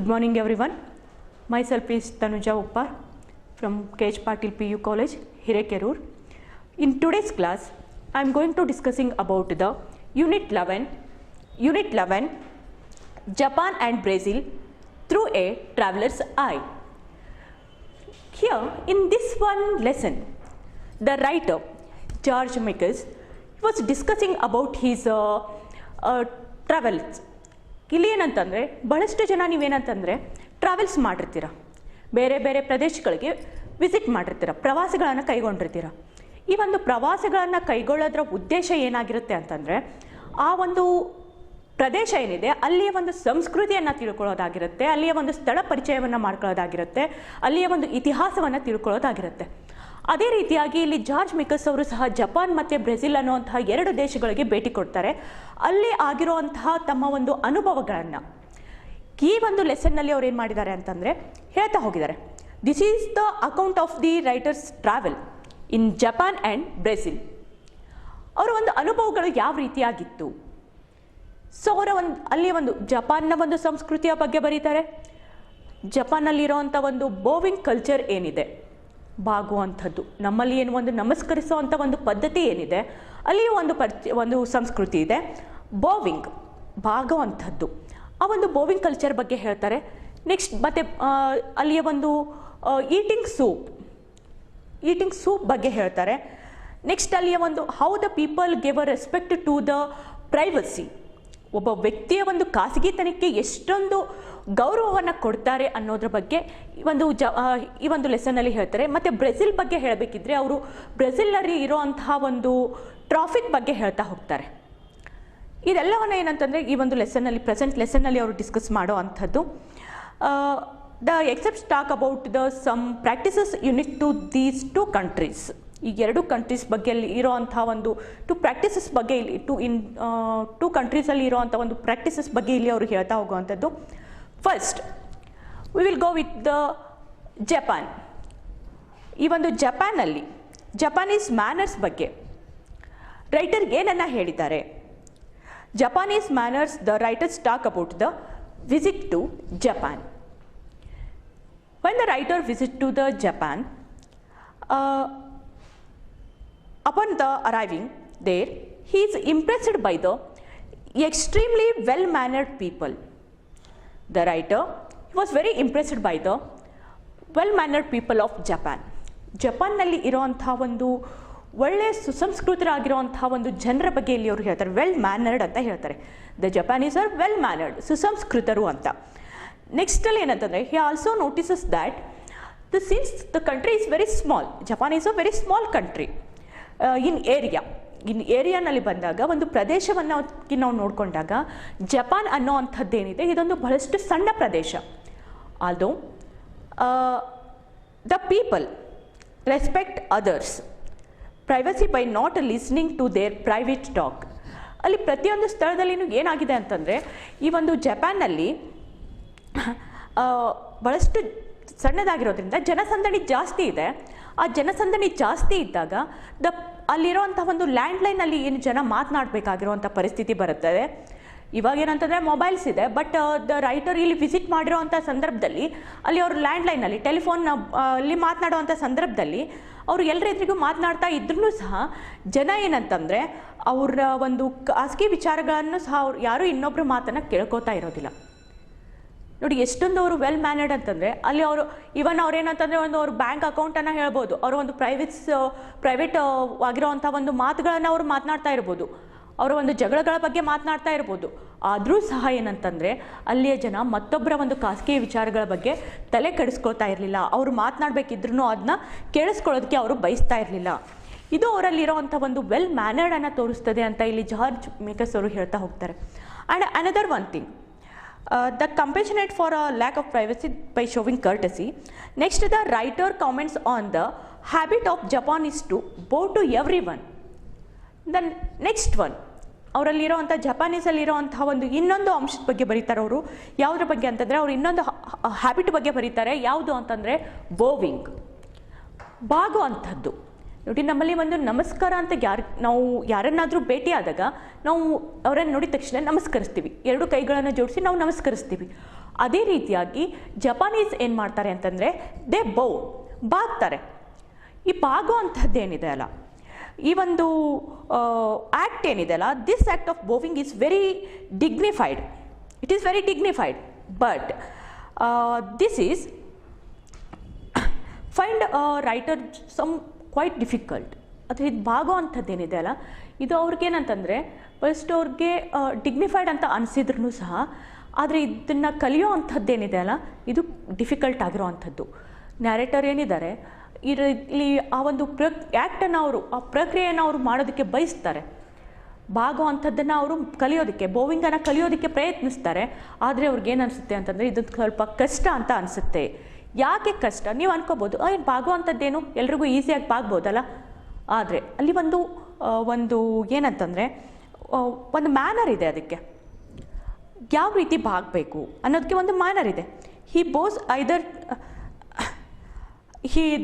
Good morning everyone. Myself is Tanuja Uppar from KH Patil PU College, Hirekerur. In today's class, I am going to discussing about the Unit 11, Japan and Brazil through a traveler's eye. Here in this one lesson, the writer George Mikas was discussing about his travels. ಇಲ್ಲಿ ಏನಂತಂದರೆ ಬಹಳಷ್ಟು ಜನ ನೀವೇನಂತಂದರೆ travels ಮಾಡಿರ್ತೀರ, ಬೇರೆ ಬೇರೆ ಪ್ರದೇಶಗಳಿಗೆ visit ಮಾಡಿರ್ತೀರ, ಪ್ರವಾಸಗಳನ್ನು ಕೈಗೊಂಡಿರ್ತೀರ. ಈ ಒಂದು ಪ್ರವಾಸಗಳನ್ನು ಕೈಗೊಳ್ಳೋದ್ರ ಉದ್ದೇಶ ಏನಾಗಿರುತ್ತೆ ಅಂತಂದರೆ ಆ ಒಂದು ಪ್ರದೇಶ ಏನಿದೆ ಅಲ್ಲಿಯ ಒಂದು ಸಂಸ್ಕೃತಿಯನ್ನು ತಿಳ್ಕೊಳ್ಳೋದಾಗಿರುತ್ತೆ, ಅಲ್ಲಿಯ ಒಂದು ಸ್ಥಳ ಪರಿಚಯವನ್ನು ಮಾಡ್ಕೊಳ್ಳೋದಾಗಿರುತ್ತೆ, ಅಲ್ಲಿಯ ಒಂದು ಇತಿಹಾಸವನ್ನು ತಿಳ್ಕೊಳ್ಳೋದಾಗಿರುತ್ತೆ. ಅದೇ ರೀತಿಯಾಗಿ ಇಲ್ಲಿ ಜಾರ್ಜ್ ಮಿಕಸ್ ಅವರು ಸಹ ಜಪಾನ್ ಮತ್ತು ಬ್ರೆಜಿಲ್ ಅನ್ನುವಂತಹ ಎರಡು ದೇಶಗಳಿಗೆ ಭೇಟಿ ಕೊಡ್ತಾರೆ. ಅಲ್ಲಿ ಆಗಿರುವಂತಹ ತಮ್ಮ ಒಂದು ಅನುಭವಗಳನ್ನು ಈ ಒಂದು ಲೆಸನ್ನಲ್ಲಿ ಅವ್ರು ಏನು ಮಾಡಿದ್ದಾರೆ ಅಂತಂದರೆ ಹೇಳ್ತಾ ಹೋಗಿದ್ದಾರೆ. This is the account of the writers travel in Japan and Brazil. ಅವರ ಒಂದು ಅನುಭವಗಳು ಯಾವ ರೀತಿಯಾಗಿತ್ತು. ಸೊ ಅವರ ಅಲ್ಲಿಯ ಒಂದು ಜಪಾನ್ನ ಒಂದು ಸಂಸ್ಕೃತಿಯ ಬಗ್ಗೆ ಬರೀತಾರೆ. ಜಪಾನ್ನಲ್ಲಿರೋವಂಥ ಒಂದು ಬೋವಿಂಗ್ ಕಲ್ಚರ್ ಏನಿದೆ, ಬಾಗುವಂಥದ್ದು, ನಮ್ಮಲ್ಲಿ ಏನು ಒಂದು ನಮಸ್ಕರಿಸುವಂಥ ಒಂದು ಪದ್ಧತಿ ಏನಿದೆ, ಅಲ್ಲಿಯೂ ಒಂದು ಸಂಸ್ಕೃತಿ ಇದೆ. ಬೋವಿಂಗ್, ಬಾಗುವಂಥದ್ದು, ಆ ಒಂದು ಬೋವಿಂಗ್ ಕಲ್ಚರ್ ಬಗ್ಗೆ ಹೇಳ್ತಾರೆ. ನೆಕ್ಸ್ಟ್ ಮತ್ತು ಅಲ್ಲಿಯ ಒಂದು ಈಟಿಂಗ್ ಸೂಪ್ ಬಗ್ಗೆ ಹೇಳ್ತಾರೆ. ನೆಕ್ಸ್ಟ್ ಅಲ್ಲಿಯ ಒಂದು how the people give a respect to the privacy, ಒಬ್ಬ ವ್ಯಕ್ತಿಯ ಒಂದು ಖಾಸಗಿತನಕ್ಕೆ ಎಷ್ಟೊಂದು ಗೌರವವನ್ನು ಕೊಡ್ತಾರೆ ಅನ್ನೋದ್ರ ಬಗ್ಗೆ ಈ ಒಂದು ಲೆಸನ್ನಲ್ಲಿ ಹೇಳ್ತಾರೆ. ಮತ್ತು ಬ್ರೆಜಿಲ್ ಬಗ್ಗೆ ಹೇಳಬೇಕಿದ್ರೆ ಅವರು ಬ್ರೆಜಿಲಲ್ಲಿ ಇರೋವಂತಹ ಒಂದು ಟ್ರಾಫಿಕ್ ಬಗ್ಗೆ ಹೇಳ್ತಾ ಹೋಗ್ತಾರೆ. ಇದೆಲ್ಲವನ್ನು ಏನಂತಂದರೆ ಈ ಒಂದು ಪ್ರೆಸೆಂಟ್ ಲೆಸನ್ನಲ್ಲಿ ಅವರು ಡಿಸ್ಕಸ್ ಮಾಡೋ ಅಂಥದ್ದು. The excerpts talk about the some practices unique to these two countries. ಈ ಎರಡು ಕಂಟ್ರೀಸ್ ಬಗ್ಗೆ ಇರೋವಂಥ ಒಂದು ಪ್ರಾಕ್ಟೀಸಸ್ ಬಗ್ಗೆ ಇಲ್ಲಿ ಟು ಕಂಟ್ರೀಸಲ್ಲಿ ಇರೋವಂಥ ಒಂದು ಪ್ರಾಕ್ಟೀಸಸ್ ಬಗ್ಗೆ ಇಲ್ಲಿ ಅವರು ಹೇಳ್ತಾ ಹೋಗುವಂಥದ್ದು. First we will go with the Japan. ಈ ಒಂದು ಜಪಾನೀಸ್ ಮ್ಯಾನರ್ಸ್ ಬಗ್ಗೆ ರೈಟರ್ ಏನನ್ನ ಹೇಳಿದ್ದಾರೆ. Japanese manners, the writers talk about the visit to Japan. When the writer visit to the Japan, upon the arriving there, he is impressed by the extremely well-mannered people. The writer was very impressed by the well-mannered people of Japan. ಜಪಾನ್ನಲ್ಲಿ ಇರೋವಂಥ ಒಂದು ಒಳ್ಳೆಯ ಸುಸಂಸ್ಕೃತರಾಗಿರುವಂಥ ಒಂದು ಜನರ ಬಗ್ಗೆ ಇಲ್ಲಿ ಅವರು ಹೇಳ್ತಾರೆ. ವೆಲ್ ಮ್ಯಾನರ್ಡ್ ಅಂತ ಹೇಳ್ತಾರೆ. The Japanese are well mannered, ಸುಸಂಸ್ಕೃತರು ಅಂತ. ನೆಕ್ಸ್ಟಲ್ಲಿ ಏನಂತಂದರೆ he also notices that since the country is very small, Japan is a very small country. In ಏರಿಯಾನಲ್ಲಿ ಬಂದಾಗ ಒಂದು ಪ್ರದೇಶವನ್ನು ನಾವು ನೋಡಿಕೊಂಡಾಗ ಜಪಾನ್ ಅನ್ನೋ ಅಂಥದ್ದೇನಿದೆ ಇದೊಂದು ಬಹಳಷ್ಟು ಸಣ್ಣ ಪ್ರದೇಶ. Although the people respect others privacy by not listening to their private talk. ಅಲ್ಲಿ ಪ್ರತಿಯೊಂದು ಸ್ಥಳದಲ್ಲಿನೂ ಏನಾಗಿದೆ ಅಂತಂದರೆ ಈ ಒಂದು ಜಪಾನ್ನಲ್ಲಿ ಬಹಳಷ್ಟು ಸಣ್ಣದಾಗಿರೋದ್ರಿಂದ ಜನಸಂದಣಿ ಜಾಸ್ತಿ ಇದೆ. ಆ ಜನಸಂದಣಿ ಜಾಸ್ತಿ ಇದ್ದಾಗ ಅಲ್ಲಿರೋವಂಥ ಒಂದು ಲ್ಯಾಂಡ್ಲೈನಲ್ಲಿ ಏನು ಜನ ಮಾತನಾಡಬೇಕಾಗಿರುವಂಥ ಪರಿಸ್ಥಿತಿ ಬರುತ್ತದೆ. ಇವಾಗ ಏನಂತಂದರೆ ಮೊಬೈಲ್ಸ್ ಇದೆ, ಬಟ್ ದ ರೈಟರ್ ಇಲ್ಲಿ ವಿಸಿಟ್ ಮಾಡಿರೋವಂಥ ಸಂದರ್ಭದಲ್ಲಿ ಅಲ್ಲಿ ಅವರು ಲ್ಯಾಂಡ್ಲೈನಲ್ಲಿ ಟೆಲಿಫೋನಲ್ಲಿ ಮಾತನಾಡುವಂಥ ಸಂದರ್ಭದಲ್ಲಿ ಅವರು ಎಲ್ಲರೆದುರಿಗೂ ಮಾತನಾಡ್ತಾ ಇದ್ರೂ ಸಹ ಜನ ಏನಂತಂದರೆ ಅವರ ಒಂದು ಖಾಸಗಿ ವಿಚಾರಗಳನ್ನು ಸಹ ಅವ್ರು ಯಾರೂ ಇನ್ನೊಬ್ಬರು ಮಾತನ್ನು ಕೇಳ್ಕೋತಾ ಇರೋದಿಲ್ಲ. ನೋಡಿ ಎಷ್ಟೊಂದು ಅವರು ವೆಲ್ ಮ್ಯಾನರ್ಡ್ ಅಂತಂದರೆ ಅಲ್ಲಿ ಅವರು ಇವನ್ ಅವ್ರೇನಂತಂದರೆ ಅವ್ರ ಬ್ಯಾಂಕ್ ಅಕೌಂಟನ್ನು ಹೇಳ್ಬೋದು, ಅವರು ಒಂದು ಪ್ರೈವೇಟ್ ಆಗಿರೋವಂಥ ಒಂದು ಮಾತುಗಳನ್ನು ಅವರು ಮಾತನಾಡ್ತಾ ಇರ್ಬೋದು, ಅವರ ಒಂದು ಜಗಳಗಳ ಬಗ್ಗೆ ಮಾತನಾಡ್ತಾ ಇರ್ಬೋದು. ಆದರೂ ಸಹ ಏನಂತಂದರೆ ಅಲ್ಲಿಯ ಜನ ಮತ್ತೊಬ್ಬರ ಒಂದು ಖಾಸಗಿ ವಿಚಾರಗಳ ಬಗ್ಗೆ ತಲೆ ಕೆಡಿಸ್ಕೊಳ್ತಾ ಇರಲಿಲ್ಲ. ಅವರು ಮಾತನಾಡಬೇಕಿದ್ರೂ ಅದನ್ನ ಕೇಳಿಸ್ಕೊಳ್ಳೋದಕ್ಕೆ ಅವರು ಬಯಸ್ತಾ ಇರಲಿಲ್ಲ. ಇದು ಅವರಲ್ಲಿರೋವಂಥ ಒಂದು ವೆಲ್ ಮ್ಯಾನರ್ಡನ್ನು ತೋರಿಸ್ತದೆ ಅಂತ ಇಲ್ಲಿ ಜಾರ್ಜ್ ಮಿಕಸ್ ಅವರು ಹೇಳ್ತಾ ಹೋಗ್ತಾರೆ. And another one thing, the compassionate for a lack of privacy by showing courtesy. Next, the writer comments on the habit of Japanese to bow to everyone. Then next one, ಅವರಲ್ಲಿರೋವಂಥ ಜಪಾನೀಸಲ್ಲಿರೋವಂಥ ಒಂದು ಇನ್ನೊಂದು ಅಂಶದ ಬಗ್ಗೆ ಬರೀತಾರೆ. ಅವರು ಯಾವುದ್ರ ಬಗ್ಗೆ ಅಂತಂದರೆ ಅವರು ಇನ್ನೊಂದು ಹ್ಯಾಬಿಟ್ ಬಗ್ಗೆ ಬರೀತಾರೆ. ಯಾವುದು ಅಂತಂದರೆ ಬೋವಿಂಗ್, ಬಾಗುವಂಥದ್ದು. ನೋಡಿ ನಮ್ಮಲ್ಲಿ ಒಂದು ನಮಸ್ಕಾರ ಅಂತ ನಾವು ಯಾರನ್ನಾದರೂ ಭೇಟಿಯಾದಾಗ ನಾವು ಅವರನ್ನು ನೋಡಿದ ತಕ್ಷಣ ನಮಸ್ಕರಿಸ್ತೀವಿ, ಎರಡು ಕೈಗಳನ್ನು ಜೋಡಿಸಿ ನಾವು ನಮಸ್ಕರಿಸ್ತೀವಿ. ಅದೇ ರೀತಿಯಾಗಿ ಜಪಾನೀಸ್ ಏನು ಮಾಡ್ತಾರೆ ಅಂತಂದರೆ ದೇ ಬಾಗ್ತಾರೆ. ಈ ಬಾಗೋ ಅಂಥದ್ದೇನಿದೆ ಅಲ್ಲ, ಈ ಒಂದು ಆ್ಯಕ್ಟ್ ಏನಿದೆ ಅಲ್ಲ, this act of bowing is very dignified. It is very dignified, but this is find writer some quite difficult. ಆದರೆ ಇದು ಬಾಗೋ ಅಂಥದ್ದೇನಿದೆ ಅಲ್ಲ, ಇದು ಅವ್ರಿಗೇನಂತಂದರೆ ಫಸ್ಟ್ ಅವ್ರಿಗೆ ಡಿಗ್ನಿಫೈಡ್ ಅಂತ ಅನಿಸಿದ್ರೂ ಸಹ, ಆದರೆ ಇದನ್ನು ಕಲಿಯೋ ಅಂಥದ್ದೇನಿದೆ ಅಲ್ಲ, ಇದು ಡಿಫಿಕಲ್ಟ್ ಆಗಿರೋ ಅಂಥದ್ದು. ನ್ಯಾರೇಟರ್ ಏನಿದ್ದಾರೆ ಇಲ್ಲಿ ಆ ಒಂದು ಆ್ಯಕ್ಟನ್ನು ಆ ಪ್ರಕ್ರಿಯೆಯನ್ನು ಅವರು ಮಾಡೋದಕ್ಕೆ ಬಯಸ್ತಾರೆ. ಬಾಗೋ ಅಂಥದ್ದನ್ನು ಅವರು ಕಲಿಯೋದಕ್ಕೆ, ಬೋವಿಂಗನ್ನು ಕಲಿಯೋದಕ್ಕೆ ಪ್ರಯತ್ನಿಸ್ತಾರೆ. ಆದರೆ ಅವ್ರಿಗೇನು ಅನಿಸುತ್ತೆ ಅಂತಂದರೆ ಇದು ಸ್ವಲ್ಪ ಕಷ್ಟ ಅಂತ ಅನಿಸುತ್ತೆ. ಯಾಕೆ ಕಷ್ಟ? ನೀವು ಅನ್ಕೋಬೋದು, ಏನು ಬಾಗೋ ಅಂಥದ್ದೇನು, ಎಲ್ರಿಗೂ ಈಸಿಯಾಗಿ ಬಾಗ್ಬೋದಲ್ಲ. ಆದರೆ ಅಲ್ಲಿ ಒಂದು ಏನಂತಂದರೆ ಒಂದು ಮ್ಯಾನರ್ ಇದೆ. ಅದಕ್ಕೆ ಯಾವ ರೀತಿ ಬಾಗಬೇಕು ಅನ್ನೋದಕ್ಕೆ ಒಂದು ಮ್ಯಾನರ್ ಇದೆ.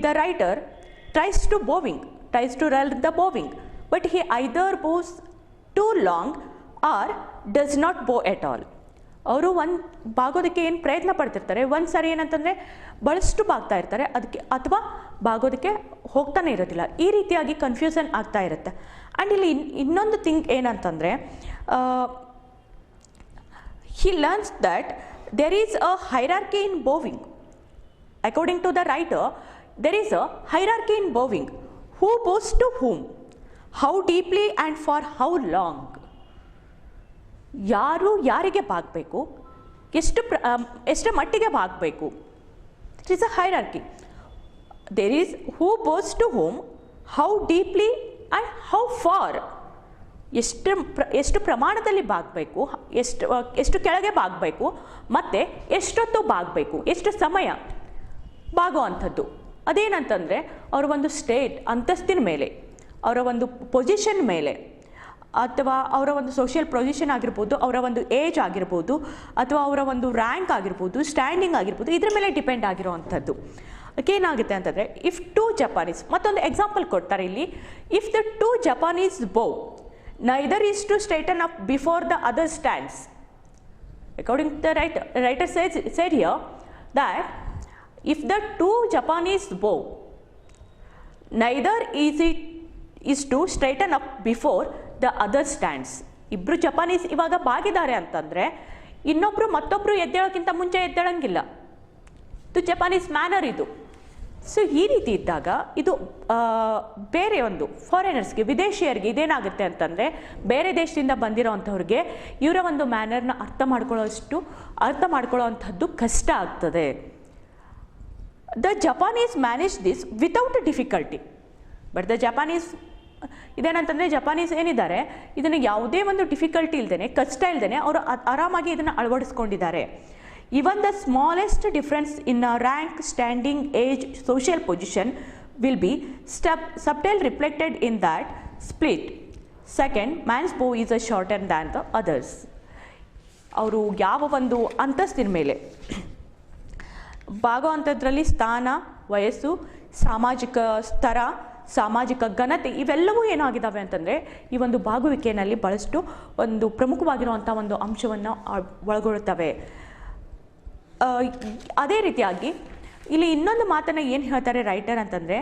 The writer tries to run the bowing, but he either bows too long or does not bow at all. ಅವರು ಬಾಗೋದಕ್ಕೆ ಏನು ಪ್ರಯತ್ನ ಪಡ್ತಿರ್ತಾರೆ, ಒಂದು ಸಾರಿ ಏನಂತಂದರೆ ಬಹಳಷ್ಟು ಬಾಗ್ತಾ ಇರ್ತಾರೆ, ಅದಕ್ಕೆ ಅಥವಾ ಬಾಗೋದಕ್ಕೆ ಹೋಗ್ತಾನೆ ಇರೋದಿಲ್ಲ. ಈ ರೀತಿಯಾಗಿ ಕನ್ಫ್ಯೂಷನ್ ಆಗ್ತಾ ಇರುತ್ತೆ. ಆ್ಯಂಡ್ ಇಲ್ಲಿ ಇನ್ನೊಂದು ಥಿಂಗ್ ಏನಂತಂದರೆ, he learns that there is a hierarchy in bowing. According to the writer, there is a hierarchy in bowing. Who bows to whom? How deeply and for how long? ಯಾರು ಯಾರಿಗೆ ಬಾಗಬೇಕು, ಎಷ್ಟು ಮಟ್ಟಿಗೆ ಬಾಗಬೇಕು. It is a hierarchy. There is who bows to whom, how deeply and how far. ಎಷ್ಟು ಪ್ರಮಾಣದಲ್ಲಿ ಬಾಗಬೇಕು, ಎಷ್ಟು ಕೆಳಗೆ ಬಾಗಬೇಕು, ಮತ್ತು ಎಷ್ಟೊತ್ತು ಬಾಗಬೇಕು, ಎಷ್ಟು ಸಮಯ ಬಾಗೋ ಅಂಥದ್ದು. ಅದೇನಂತಂದರೆ ಅವರ ಒಂದು ಅಂತಸ್ತಿನ ಮೇಲೆ, ಅವರ ಒಂದು ಪೊಸಿಷನ್ ಮೇಲೆ, ಅಥವಾ ಅವರ ಒಂದು ಸೋಷಿಯಲ್ ಪೊಸಿಷನ್ ಆಗಿರ್ಬೋದು, ಅವರ ಒಂದು ಏಜ್ ಆಗಿರ್ಬೋದು, ಅಥವಾ ಅವರ ಒಂದು ರ್ಯಾಂಕ್ ಆಗಿರ್ಬೋದು, ಸ್ಟ್ಯಾಂಡಿಂಗ್ ಆಗಿರ್ಬೋದು, ಇದ್ರ ಮೇಲೆ ಡಿಪೆಂಡ್ ಆಗಿರೋ ಅಂಥದ್ದು. ಏನಾಗುತ್ತೆ ಅಂತಂದರೆ, ಇಫ್ ಟು ಜಪಾನೀಸ್, ಮತ್ತೊಂದು ಎಕ್ಸಾಂಪಲ್ ಕೊಡ್ತಾರೆ ಇಲ್ಲಿ. If the two Japanese bow, neither is to straighten up before the other stands. According to the writer said here that if the two Japanese bow, neither is to straighten up before the other stands. ಇಬ್ಬರು Japanese ಇವಾಗ ಬಾಗಿದ್ದಾರೆ ಅಂತಂದರೆ ಮತ್ತೊಬ್ಬರು ಎದ್ದೇಳೋಕ್ಕಿಂತ ಮುಂಚೆ ಎದ್ದೇಳಂಗಿಲ್ಲ. ಇದು Japanese manner ಇದು. So ಈ ರೀತಿ ಇದ್ದಾಗ ಇದು ಬೇರೆ ಒಂದು ಫಾರಿನರ್ಸ್ಗೆ, ವಿದೇಶಿಯರಿಗೆ ಇದೇನಾಗುತ್ತೆ ಅಂತಂದರೆ, ಬೇರೆ ದೇಶದಿಂದ ಬಂದಿರೋ ಅಂಥವ್ರಿಗೆ ಇವರ ಒಂದು ಮ್ಯಾನರ್ನ ಅರ್ಥ ಮಾಡ್ಕೊಳ್ಳೋ ಅಂಥದ್ದು ಕಷ್ಟ ಆಗ್ತದೆ. The Japanese manage this without a difficulty. But the Japanese ಇದೇನಂತಂದರೆ, ಜಪಾನೀಸ್ ಏನಿದ್ದಾರೆ ಇದನ್ನು ಯಾವುದೇ ಒಂದು ಡಿಫಿಕಲ್ಟಿ ಇಲ್ದೇ, ಕಷ್ಟ ಇಲ್ದೇ ಅವರು ಆರಾಮಾಗಿ ಇದನ್ನು ಅಳವಡಿಸ್ಕೊಂಡಿದ್ದಾರೆ. Even the smallest difference in rank, standing, age, social position will be subtle reflected in that split. Second, man's bow is a shorter than the others. ಅವರು ಯಾವ ಒಂದು ಅಂತಸ್ತಿನ ಮೇಲೆ ಬಾಗೋ ಅಂಥದ್ರಲ್ಲಿ ಸ್ಥಾನ, ವಯಸ್ಸು, ಸಾಮಾಜಿಕ ಸ್ತರ, ಸಾಮಾಜಿಕ ಘನತೆ ಇವೆಲ್ಲವೂ ಏನಾಗಿದ್ದಾವೆ ಅಂತಂದರೆ ಈ ಒಂದು ಬಾಗುವಿಕೆಯಲ್ಲಿ ಬಹಳಷ್ಟು ಒಂದು ಪ್ರಮುಖವಾಗಿರುವಂಥ ಒಂದು ಅಂಶವನ್ನು ಒಳಗೊಳ್ಳುತ್ತವೆ. ಅದೇ ರೀತಿಯಾಗಿ ಇಲ್ಲಿ ಇನ್ನೊಂದು ಮಾತನ್ನು ಏನು ಹೇಳ್ತಾರೆ ರೈಟರ್ ಅಂತಂದರೆ,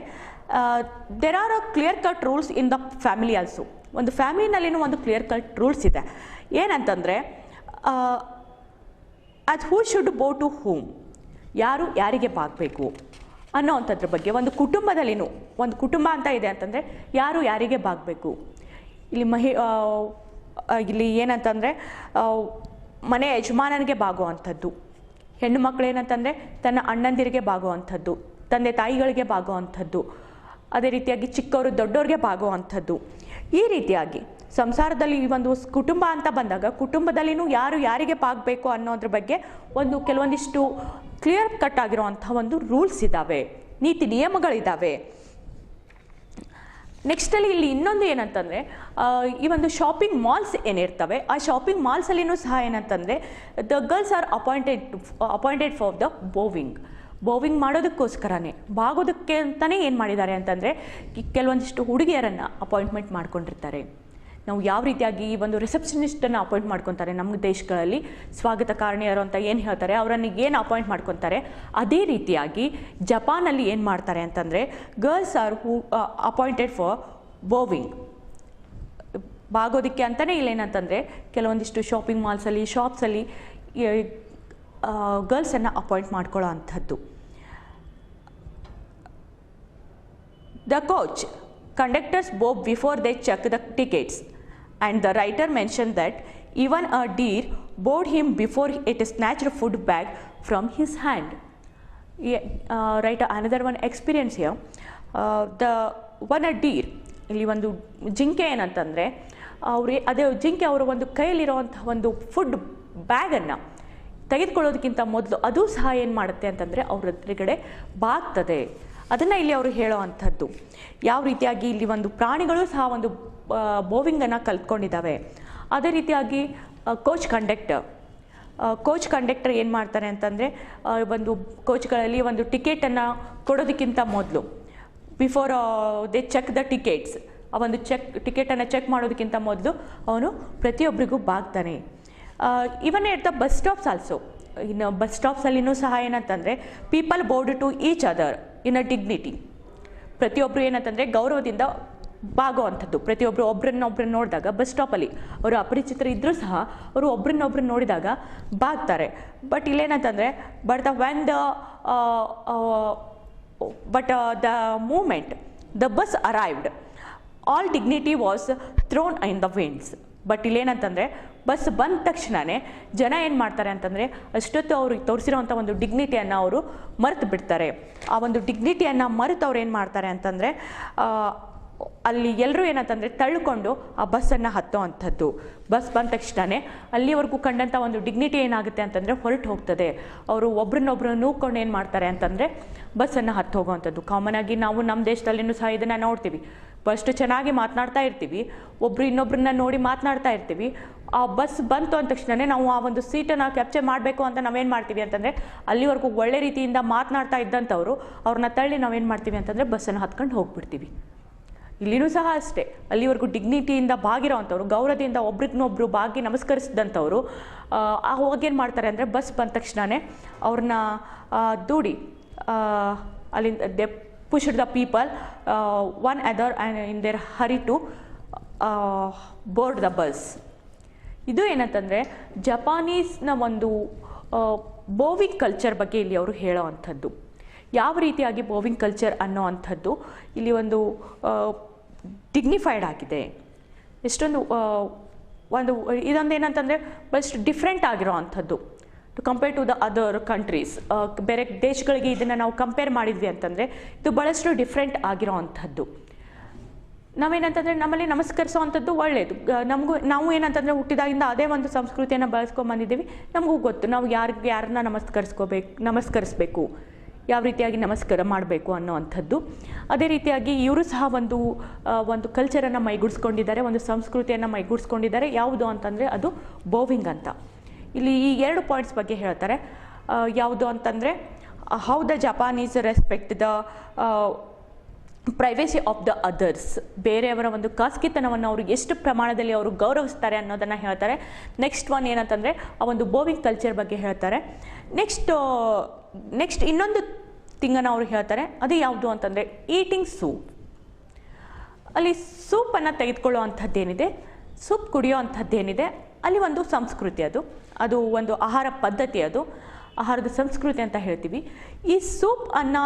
there are a clear cut rules in the family also. ಒಂದು ಫ್ಯಾಮಿಲಿನಲ್ಲಿನೂ ಒಂದು ಕ್ಲಿಯರ್ ಕಟ್ ರೂಲ್ಸ್ ಇದೆ. ಏನಂತಂದರೆ, ಅದು ಹೂ ಶುಡ್ ಬೋ ಟು ಹೂಮ್, ಯಾರು ಯಾರಿಗೆ ಬಾಗಬೇಕು ಅನ್ನೋ ಅಂಥದ್ರ ಬಗ್ಗೆ. ಒಂದು ಕುಟುಂಬದಲ್ಲಿನೂ, ಒಂದು ಕುಟುಂಬ ಅಂತ ಇದೆ ಅಂತಂದರೆ ಯಾರು ಯಾರಿಗೆ ಬಾಗಬೇಕು. ಇಲ್ಲಿ ಏನಂತಂದರೆ, ಮನೆ ಯಜಮಾನನಿಗೆ ಬಾಗುವಂಥದ್ದು, ಹೆಣ್ಣು ಮಕ್ಕಳು ಏನಂತಂದರೆ ತನ್ನ ಅಣ್ಣಂದಿರಿಗೆ ಬಾಗುವಂಥದ್ದು, ತಂದೆ ತಾಯಿಗಳಿಗೆ ಬಾಗುವಂಥದ್ದು, ಅದೇ ರೀತಿಯಾಗಿ ಚಿಕ್ಕವರು ದೊಡ್ಡವ್ರಿಗೆ ಬಾಗುವಂಥದ್ದು. ಈ ರೀತಿಯಾಗಿ ಸಂಸಾರದಲ್ಲಿ ಈ ಒಂದು ಕುಟುಂಬ ಅಂತ ಬಂದಾಗ ಕುಟುಂಬದಲ್ಲಿನೂ ಯಾರು ಯಾರಿಗೆ ಬಾಗಬೇಕು ಅನ್ನೋದ್ರ ಬಗ್ಗೆ ಕೆಲವೊಂದಿಷ್ಟು ಕ್ಲಿಯರ್ ಕಟ್ ಆಗಿರುವಂಥ ಒಂದು ರೂಲ್ಸ್ ಇದ್ದಾವೆ, ನೀತಿ ನಿಯಮಗಳಿದ್ದಾವೆ. ನೆಕ್ಸ್ಟಲ್ಲಿ ಇಲ್ಲಿ ಇನ್ನೊಂದು ಏನಂತಂದರೆ, ಈ ಒಂದು ಶಾಪಿಂಗ್ ಮಾಲ್ಸ್ ಏನಿರ್ತವೆ, ಆ ಶಾಪಿಂಗ್ ಮಾಲ್ಸಲ್ಲಿನೂ ಸಹ ಏನಂತಂದರೆ the girls are appointed for the bowing ಮಾಡೋದಕ್ಕೋಸ್ಕರನೇ, ಬಾಗೋದಕ್ಕೆ ಅಂತಲೇ ಏನು ಮಾಡಿದ್ದಾರೆ ಅಂತಂದರೆ ಕೆಲವೊಂದಿಷ್ಟು ಹುಡುಗಿಯರನ್ನು ಅಪಾಯಿಂಟ್ಮೆಂಟ್ ಮಾಡ್ಕೊಂಡಿರ್ತಾರೆ. ನಾವು ಯಾವ ರೀತಿಯಾಗಿ ಈ ಒಂದು ರಿಸೆಪ್ಷನಿಸ್ಟನ್ನು ಅಪಾಯಿಂಟ್ ಮಾಡ್ಕೊತಾರೆ ನಮ್ಮ ದೇಶಗಳಲ್ಲಿ, ಸ್ವಾಗತ ಕಾರಣಿಯರು ಅಂತ ಏನು ಹೇಳ್ತಾರೆ ಅವರನ್ನು ಏನು ಅಪಾಯಿಂಟ್ ಮಾಡ್ಕೊತಾರೆ, ಅದೇ ರೀತಿಯಾಗಿ ಜಪಾನಲ್ಲಿ ಏನು ಮಾಡ್ತಾರೆ ಅಂತಂದರೆ girls are appointed for bowing, ಬಾಗೋದಕ್ಕೆ ಅಂತಲೇ ಇಲ್ಲೇನಂತಂದರೆ ಕೆಲವೊಂದಿಷ್ಟು ಶಾಪಿಂಗ್ ಮಾಲ್ಸಲ್ಲಿ ಶಾಪ್ಸಲ್ಲಿ ಗರ್ಲ್ಸನ್ನು ಅಪಾಯಿಂಟ್ ಮಾಡ್ಕೊಳ್ಳೋ ಅಂಥದ್ದು. The coach conductors bow before they check the tickets, and the writer mentioned that even a deer bowed him before it snatched food bag from his hand. Write another one experience here. The one a deer, ಇಲ್ಲಿ ಒಂದು ಜಿಂಕೆ ಏನಂತಂದರೆ ಅದೇ ಜಿಂಕೆ ಅವರ ಒಂದು ಕೈಯಲ್ಲಿರುವಂಥ ಒಂದು food ಬ್ಯಾಗನ್ನು ತೆಗೆದುಕೊಳ್ಳೋದಕ್ಕಿಂತ ಮೊದಲು ಅದು ಸಹ ಏನು ಮಾಡುತ್ತೆ ಅಂತಂದರೆ ಅವ್ರ ಎದುರುಗಡೆ ಬಾಗ್ತದೆ. ಅದನ್ನು ಇಲ್ಲಿ ಅವರು ಹೇಳೋ ಅಂಥದ್ದು. ಯಾವ ರೀತಿಯಾಗಿ ಇಲ್ಲಿ ಒಂದು ಪ್ರಾಣಿಗಳು ಸಹ ಒಂದು ಬೋವಿಂಗನ್ನು ಕಲ್ತ್ಕೊಂಡಿದ್ದಾವೆ. ಅದೇ ರೀತಿಯಾಗಿ ಕೋಚ್ ಕಂಡಕ್ಟರ್ ಏನು ಮಾಡ್ತಾರೆ ಅಂತಂದರೆ ಒಂದು ಕೋಚ್ಗಳಲ್ಲಿ ಒಂದು ಟಿಕೆಟನ್ನು ಕೊಡೋದಕ್ಕಿಂತ ಮೊದಲು before they check the tickets, ಆ ಒಂದು ಟಿಕೆಟನ್ನು ಚೆಕ್ ಮಾಡೋದಕ್ಕಿಂತ ಮೊದಲು ಅವನು ಪ್ರತಿಯೊಬ್ಬರಿಗೂ ಬಾಗ್ತಾನೆ. Even at the bus stops also, ಇನ್ನು ಬಸ್ ಸ್ಟಾಪ್ಸಲ್ಲಿನೂ ಸಹ ಏನಂತಂದರೆ people bowed to each other in a dignity, ಪ್ರತಿಯೊಬ್ಬರು ಏನಂತಂದರೆ ಗೌರವದಿಂದ ಬಾಗೋ ಅಂಥದ್ದು. ಪ್ರತಿಯೊಬ್ಬರು ಒಬ್ರನ್ನೊಬ್ರನ್ನ ನೋಡಿದಾಗ ಬಸ್ ಸ್ಟಾಪಲ್ಲಿ ಅವರು ಅಪರಿಚಿತರು ಇದ್ದರೂ ಸಹ ಅವರು ಒಬ್ರನ್ನೊಬ್ರನ್ನ ನೋಡಿದಾಗ ಬಾಗ್ತಾರೆ. ಬಟ್ ಇಲ್ಲೇನಂತಂದರೆ but the moment the bus arrived all dignity was thrown in the winds. But ಇಲ್ಲೇನಂತಂದರೆ ಬಸ್ ಬಂದ ತಕ್ಷಣವೇ ಜನ ಏನು ಮಾಡ್ತಾರೆ ಅಂತಂದರೆ ಅಷ್ಟೊತ್ತು ಅವ್ರಿಗೆ ತೋರಿಸಿರೋವಂಥ ಒಂದು ಡಿಗ್ನಿಟಿಯನ್ನು ಅವರು ಮರೆತು ಬಿಡ್ತಾರೆ. ಆ ಒಂದು ಡಿಗ್ನಿಟಿಯನ್ನು ಮರೆತು ಅವ್ರು ಏನು ಮಾಡ್ತಾರೆ ಅಂತಂದರೆ ಅಲ್ಲಿ ಎಲ್ಲರೂ ಏನಂತಂದರೆ ತಳ್ಕೊಂಡು ಆ ಬಸ್ಸನ್ನು ಹತ್ತೋ ಅಂಥದ್ದು. ಬಸ್ ಬಂದ ತಕ್ಷಣವೇ ಅಲ್ಲಿವರೆಗೂ ಕಂಡಂಥ ಒಂದು ಡಿಗ್ನಿಟಿ ಏನಾಗುತ್ತೆ ಅಂತಂದರೆ ಹೊರಟು ಹೋಗ್ತದೆ. ಅವರು ಒಬ್ರನ್ನೊಬ್ರು ನೂಕೊಂಡು ಏನು ಮಾಡ್ತಾರೆ ಅಂತಂದರೆ ಬಸ್ಸನ್ನು ಹತ್ತು ಹೋಗೋವಂಥದ್ದು. ಕಾಮನ್ ಆಗಿ ನಾವು ನಮ್ಮ ದೇಶದಲ್ಲಿನೂ ಸಹ ಇದನ್ನು ನೋಡ್ತೀವಿ. ಫಸ್ಟ್ ಚೆನ್ನಾಗಿ ಮಾತನಾಡ್ತಾ ಇರ್ತೀವಿ, ಒಬ್ಬರು ಇನ್ನೊಬ್ಬರನ್ನ ನೋಡಿ ಮಾತನಾಡ್ತಾ ಇರ್ತೀವಿ. ಆ ಬಸ್ ಬಂತು ಅಂದ ತಕ್ಷಣವೇ ನಾವು ಆ ಒಂದು ಸೀಟನ್ನು ಕ್ಯಾಪ್ಚರ್ ಮಾಡಬೇಕು ಅಂತ ನಾವೇನು ಮಾಡ್ತೀವಿ ಅಂತಂದರೆ ಅಲ್ಲಿವರೆಗೂ ಒಳ್ಳೆ ರೀತಿಯಿಂದ ಮಾತನಾಡ್ತಾ ಇದ್ದಂಥವ್ರು ಅವ್ರನ್ನ ತಳ್ಳಿ ನಾವೇನು ಮಾಡ್ತೀವಿ ಅಂತಂದರೆ ಬಸ್ಸನ್ನು ಹತ್ಕೊಂಡು ಹೋಗ್ಬಿಡ್ತೀವಿ. ಇಲ್ಲಿನೂ ಸಹ ಅಷ್ಟೇ, ಅಲ್ಲಿವರೆಗೂ ಡಿಗ್ನಿಟಿಯಿಂದ ಬಾಗಿರೋ ಅಂಥವ್ರು, ಗೌರವದಿಂದ ಒಬ್ರಿಗೊಬ್ರು ಬಾಗಿ ನಮಸ್ಕರಿಸಿದಂಥವ್ರು ಅವಾಗೇನು ಮಾಡ್ತಾರೆ ಅಂದರೆ ಬಸ್ ಬಂದ ತಕ್ಷಣವೇ ಅವ್ರನ್ನ ದೂಡಿ ಅಲ್ಲಿಂದ ದೆ pushed the people one other and in their hurry to board the bus. ಇದು ಏನಂತಂದರೆ ಜಪಾನೀಸ್ನ ಒಂದು ಬೋವಿಂಗ್ ಕಲ್ಚರ್ ಬಗ್ಗೆ ಇಲ್ಲಿ ಅವರು ಹೇಳೋ ಅಂಥದ್ದು. ಯಾವ ರೀತಿಯಾಗಿ ಬೋವಿಂಗ್ ಕಲ್ಚರ್ ಅನ್ನೋ ಅಂಥದ್ದು ಇಲ್ಲಿ ಒಂದು ಡಿಗ್ನಿಫೈಡ್ ಆಗಿದೆ. ಎಷ್ಟೊಂದು ಒಂದು ಇದೊಂದು ಏನಂತಂದರೆ ಬಸ್ಟ್ ಡಿಫ್ರೆಂಟ್ ಆಗಿರೋ ಅಂಥದ್ದು to compare to the other countries. ಬೇರೆ ದೇಶಗಳಿಗೆ ಇದನ್ನು ನಾವು ಕಂಪೇರ್ ಮಾಡಿದ್ವಿ ಅಂತಂದರೆ ಇದು ಭಾಳಷ್ಟು ಡಿಫ್ರೆಂಟ್ ಆಗಿರೋ ಅಂಥದ್ದು. ನಾವೇನಂತಂದರೆ ನಮ್ಮಲ್ಲಿ ನಮಸ್ಕರಿಸೋ ಅಂಥದ್ದು ಒಳ್ಳೆಯದು. ನಾವು ಏನಂತಂದರೆ ಹುಟ್ಟಿದಾಗಿಂದ ಅದೇ ಒಂದು ಸಂಸ್ಕೃತಿಯನ್ನು ಬಳಸ್ಕೊಂಬಂದಿದ್ದೀವಿ. ನಮಗೂ ಗೊತ್ತು ನಾವು ಯಾರನ್ನ ನಮಸ್ಕರಿಸಬೇಕು, ಯಾವ ರೀತಿಯಾಗಿ ನಮಸ್ಕಾರ ಮಾಡಬೇಕು ಅನ್ನೋ ಅಂಥದ್ದು. ಅದೇ ರೀತಿಯಾಗಿ ಇವರು ಸಹ ಒಂದು ಕಲ್ಚರನ್ನು ಮೈಗೂಡಿಸ್ಕೊಂಡಿದ್ದಾರೆ, ಒಂದು ಸಂಸ್ಕೃತಿಯನ್ನು ಮೈಗೂಡಿಸ್ಕೊಂಡಿದ್ದಾರೆ. ಯಾವುದು ಅಂತಂದರೆ ಅದು ಬೋವಿಂಗ್ ಅಂತ. ಇಲ್ಲಿ ಈ 2 ಪಾಯಿಂಟ್ಸ್ ಬಗ್ಗೆ ಹೇಳ್ತಾರೆ. ಯಾವುದು ಅಂತಂದರೆ how the Japanese respect the privacy of the others, ಬೇರೆಯವರ ಒಂದು ಖಾಸಗಿತನವನ್ನು ಅವರು ಎಷ್ಟು ಪ್ರಮಾಣದಲ್ಲಿ ಅವರು ಗೌರವಿಸ್ತಾರೆ ಅನ್ನೋದನ್ನು ಹೇಳ್ತಾರೆ. ನೆಕ್ಸ್ಟ್ ಒನ್ ಏನಂತಂದರೆ ಆ ಒಂದು ಬೋವಿಂಗ್ ಕಲ್ಚರ್ ಬಗ್ಗೆ ಹೇಳ್ತಾರೆ. ನೆಕ್ಸ್ಟ್ ಇನ್ನೊಂದು ತಿಂಗನ್ನು ಅವರು ಹೇಳ್ತಾರೆ. ಅದು ಯಾವುದು ಅಂತಂದರೆ ಈಟಿಂಗ್ ಸೂಪ್. ಅಲ್ಲಿ ಸೂಪನ್ನು ತೆಗೆದುಕೊಳ್ಳೋ ಅಂಥದ್ದೇನಿದೆ, ಸೂಪ್ ಕುಡಿಯೋ ಅಂಥದ್ದೇನಿದೆ, ಅಲ್ಲಿ ಒಂದು ಸಂಸ್ಕೃತಿ, ಅದು ಒಂದು ಆಹಾರ ಪದ್ಧತಿ, ಅದು ಆಹಾರದ ಸಂಸ್ಕೃತಿ ಅಂತ ಹೇಳ್ತೀವಿ. ಈ ಸೂಪನ್ನು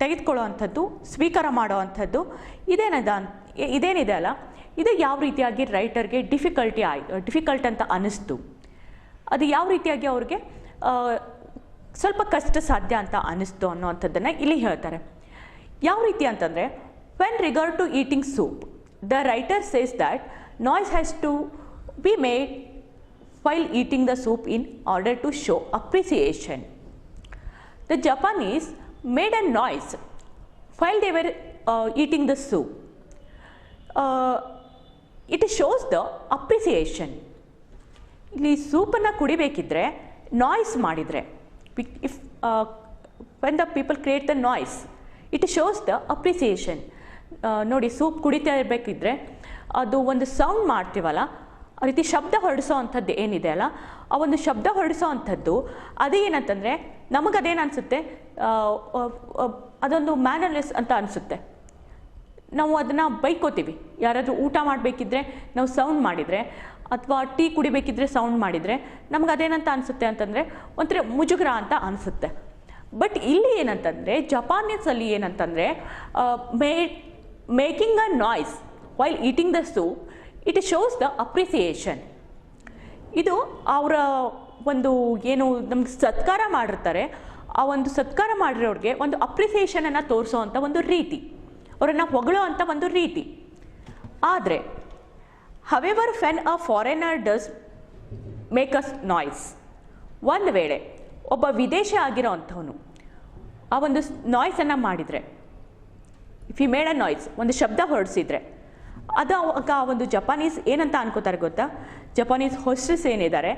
ತೆಗೆದುಕೊಳ್ಳೋ ಅಂಥದ್ದು, ಸ್ವೀಕಾರ ಮಾಡೋ ಅಂಥದ್ದು ಇದೇನಿದೆ ಅಲ್ಲ, ಇದು ಯಾವ ರೀತಿಯಾಗಿ ರೈಟರ್ಗೆ ಡಿಫಿಕಲ್ಟ್ ಅಂತ ಅನ್ನಿಸ್ತು, ಅದು ಯಾವ ರೀತಿಯಾಗಿ ಅವ್ರಿಗೆ ಸ್ವಲ್ಪ ಕಷ್ಟ ಸಾಧ್ಯ ಅಂತ ಅನ್ನಿಸ್ತು ಅನ್ನೋ ಅಂಥದ್ದನ್ನು ಇಲ್ಲಿ ಹೇಳ್ತಾರೆ. ಯಾವ ರೀತಿ ಅಂತಂದರೆ when regard to eating soup, the writer says that noise has to be made while eating the soup in order to show appreciation. The Japanese made a noise while they were eating the soup. It shows the appreciation. ಇಲ್ಲಿ ಸೂಪನ್ನು ಕುಡಿಬೇಕಿದ್ರೆ noise ಮಾಡಿದರೆ, when the people create the noise, it shows the appreciation. ನೋಡಿ soup ಕುಡಿತಾ ಇರಬೇಕಿದ್ರೆ ಅದು ಒಂದು sound ಮಾಡ್ತೀವಲ್ಲ, ಆ ರೀತಿ ಶಬ್ದ ಹೊರಡಿಸೋ ಅಂಥದ್ದು ಏನಿದೆ ಅಲ್ಲ, ಆ ಒಂದು ಶಬ್ದ ಹೊರಡಿಸೋ ಅಂಥದ್ದು ಅದೇನಂತಂದರೆ ನಮಗದೇನು ಅನಿಸುತ್ತೆ, ಅದೊಂದು ಮ್ಯಾನರ್ಲೆಸ್ ಅಂತ ಅನಿಸುತ್ತೆ. ನಾವು ಅದನ್ನು ಬೈಕೋತೀವಿ. ಯಾರಾದರೂ ಊಟ ಮಾಡಬೇಕಿದ್ರೆ ನಾವು ಸೌಂಡ್ ಮಾಡಿದರೆ, ಅಥವಾ ಟೀ ಕುಡಿಬೇಕಿದ್ರೆ ಸೌಂಡ್ ಮಾಡಿದರೆ ನಮ್ಗೆ ಅದೇನಂತ ಅನಿಸುತ್ತೆ ಅಂತಂದರೆ ಒಂಥರ ಮುಜುಗರ ಅಂತ ಅನಿಸುತ್ತೆ. ಬಟ್ ಇಲ್ಲಿ ಏನಂತಂದರೆ ಜಪಾನೀಸಲ್ಲಿ ಏನಂತಂದರೆ making a noise while eating the soup it shows the appreciation. ಇದು ಅವರ ಒಂದು ಏನು ನಮ್ಗೆ ಸತ್ಕಾರ ಮಾಡಿರ್ತಾರೆ, ಆ ಒಂದು ಸತ್ಕಾರ ಮಾಡಿರೋರಿಗೆ ಒಂದು ಅಪ್ರಿಸಿಯೇಷನನ್ನು ತೋರಿಸೋ ಅಂಥ ಒಂದು ರೀತಿ, ಅವರನ್ನು ಹೊಗಳೋ ಅಂಥ ಒಂದು ರೀತಿ. ಆದರೆ however when a foreigner does make us noise, ಒಂದು ವೇಳೆ ಒಬ್ಬ ವಿದೇಶಿ ಆಗಿರೋ ಅಂಥವನು ಆ ಒಂದು ನಾಯ್ಸನ್ನು ಮಾಡಿದರೆ, if you made a noise, ಒಂದು ಶಬ್ದ ಹೊರಡಿಸಿದ್ರೆ, ಅದು ಆ ಒಂದು ಜಪಾನೀಸ್ ಏನಂತ ಅನ್ಕೋತಾರೆ ಗೊತ್ತಾ? ಜಪಾನೀಸ್ ಹೋಸ್ಟೆಸ್ ಏನಿದ್ದಾರೆ,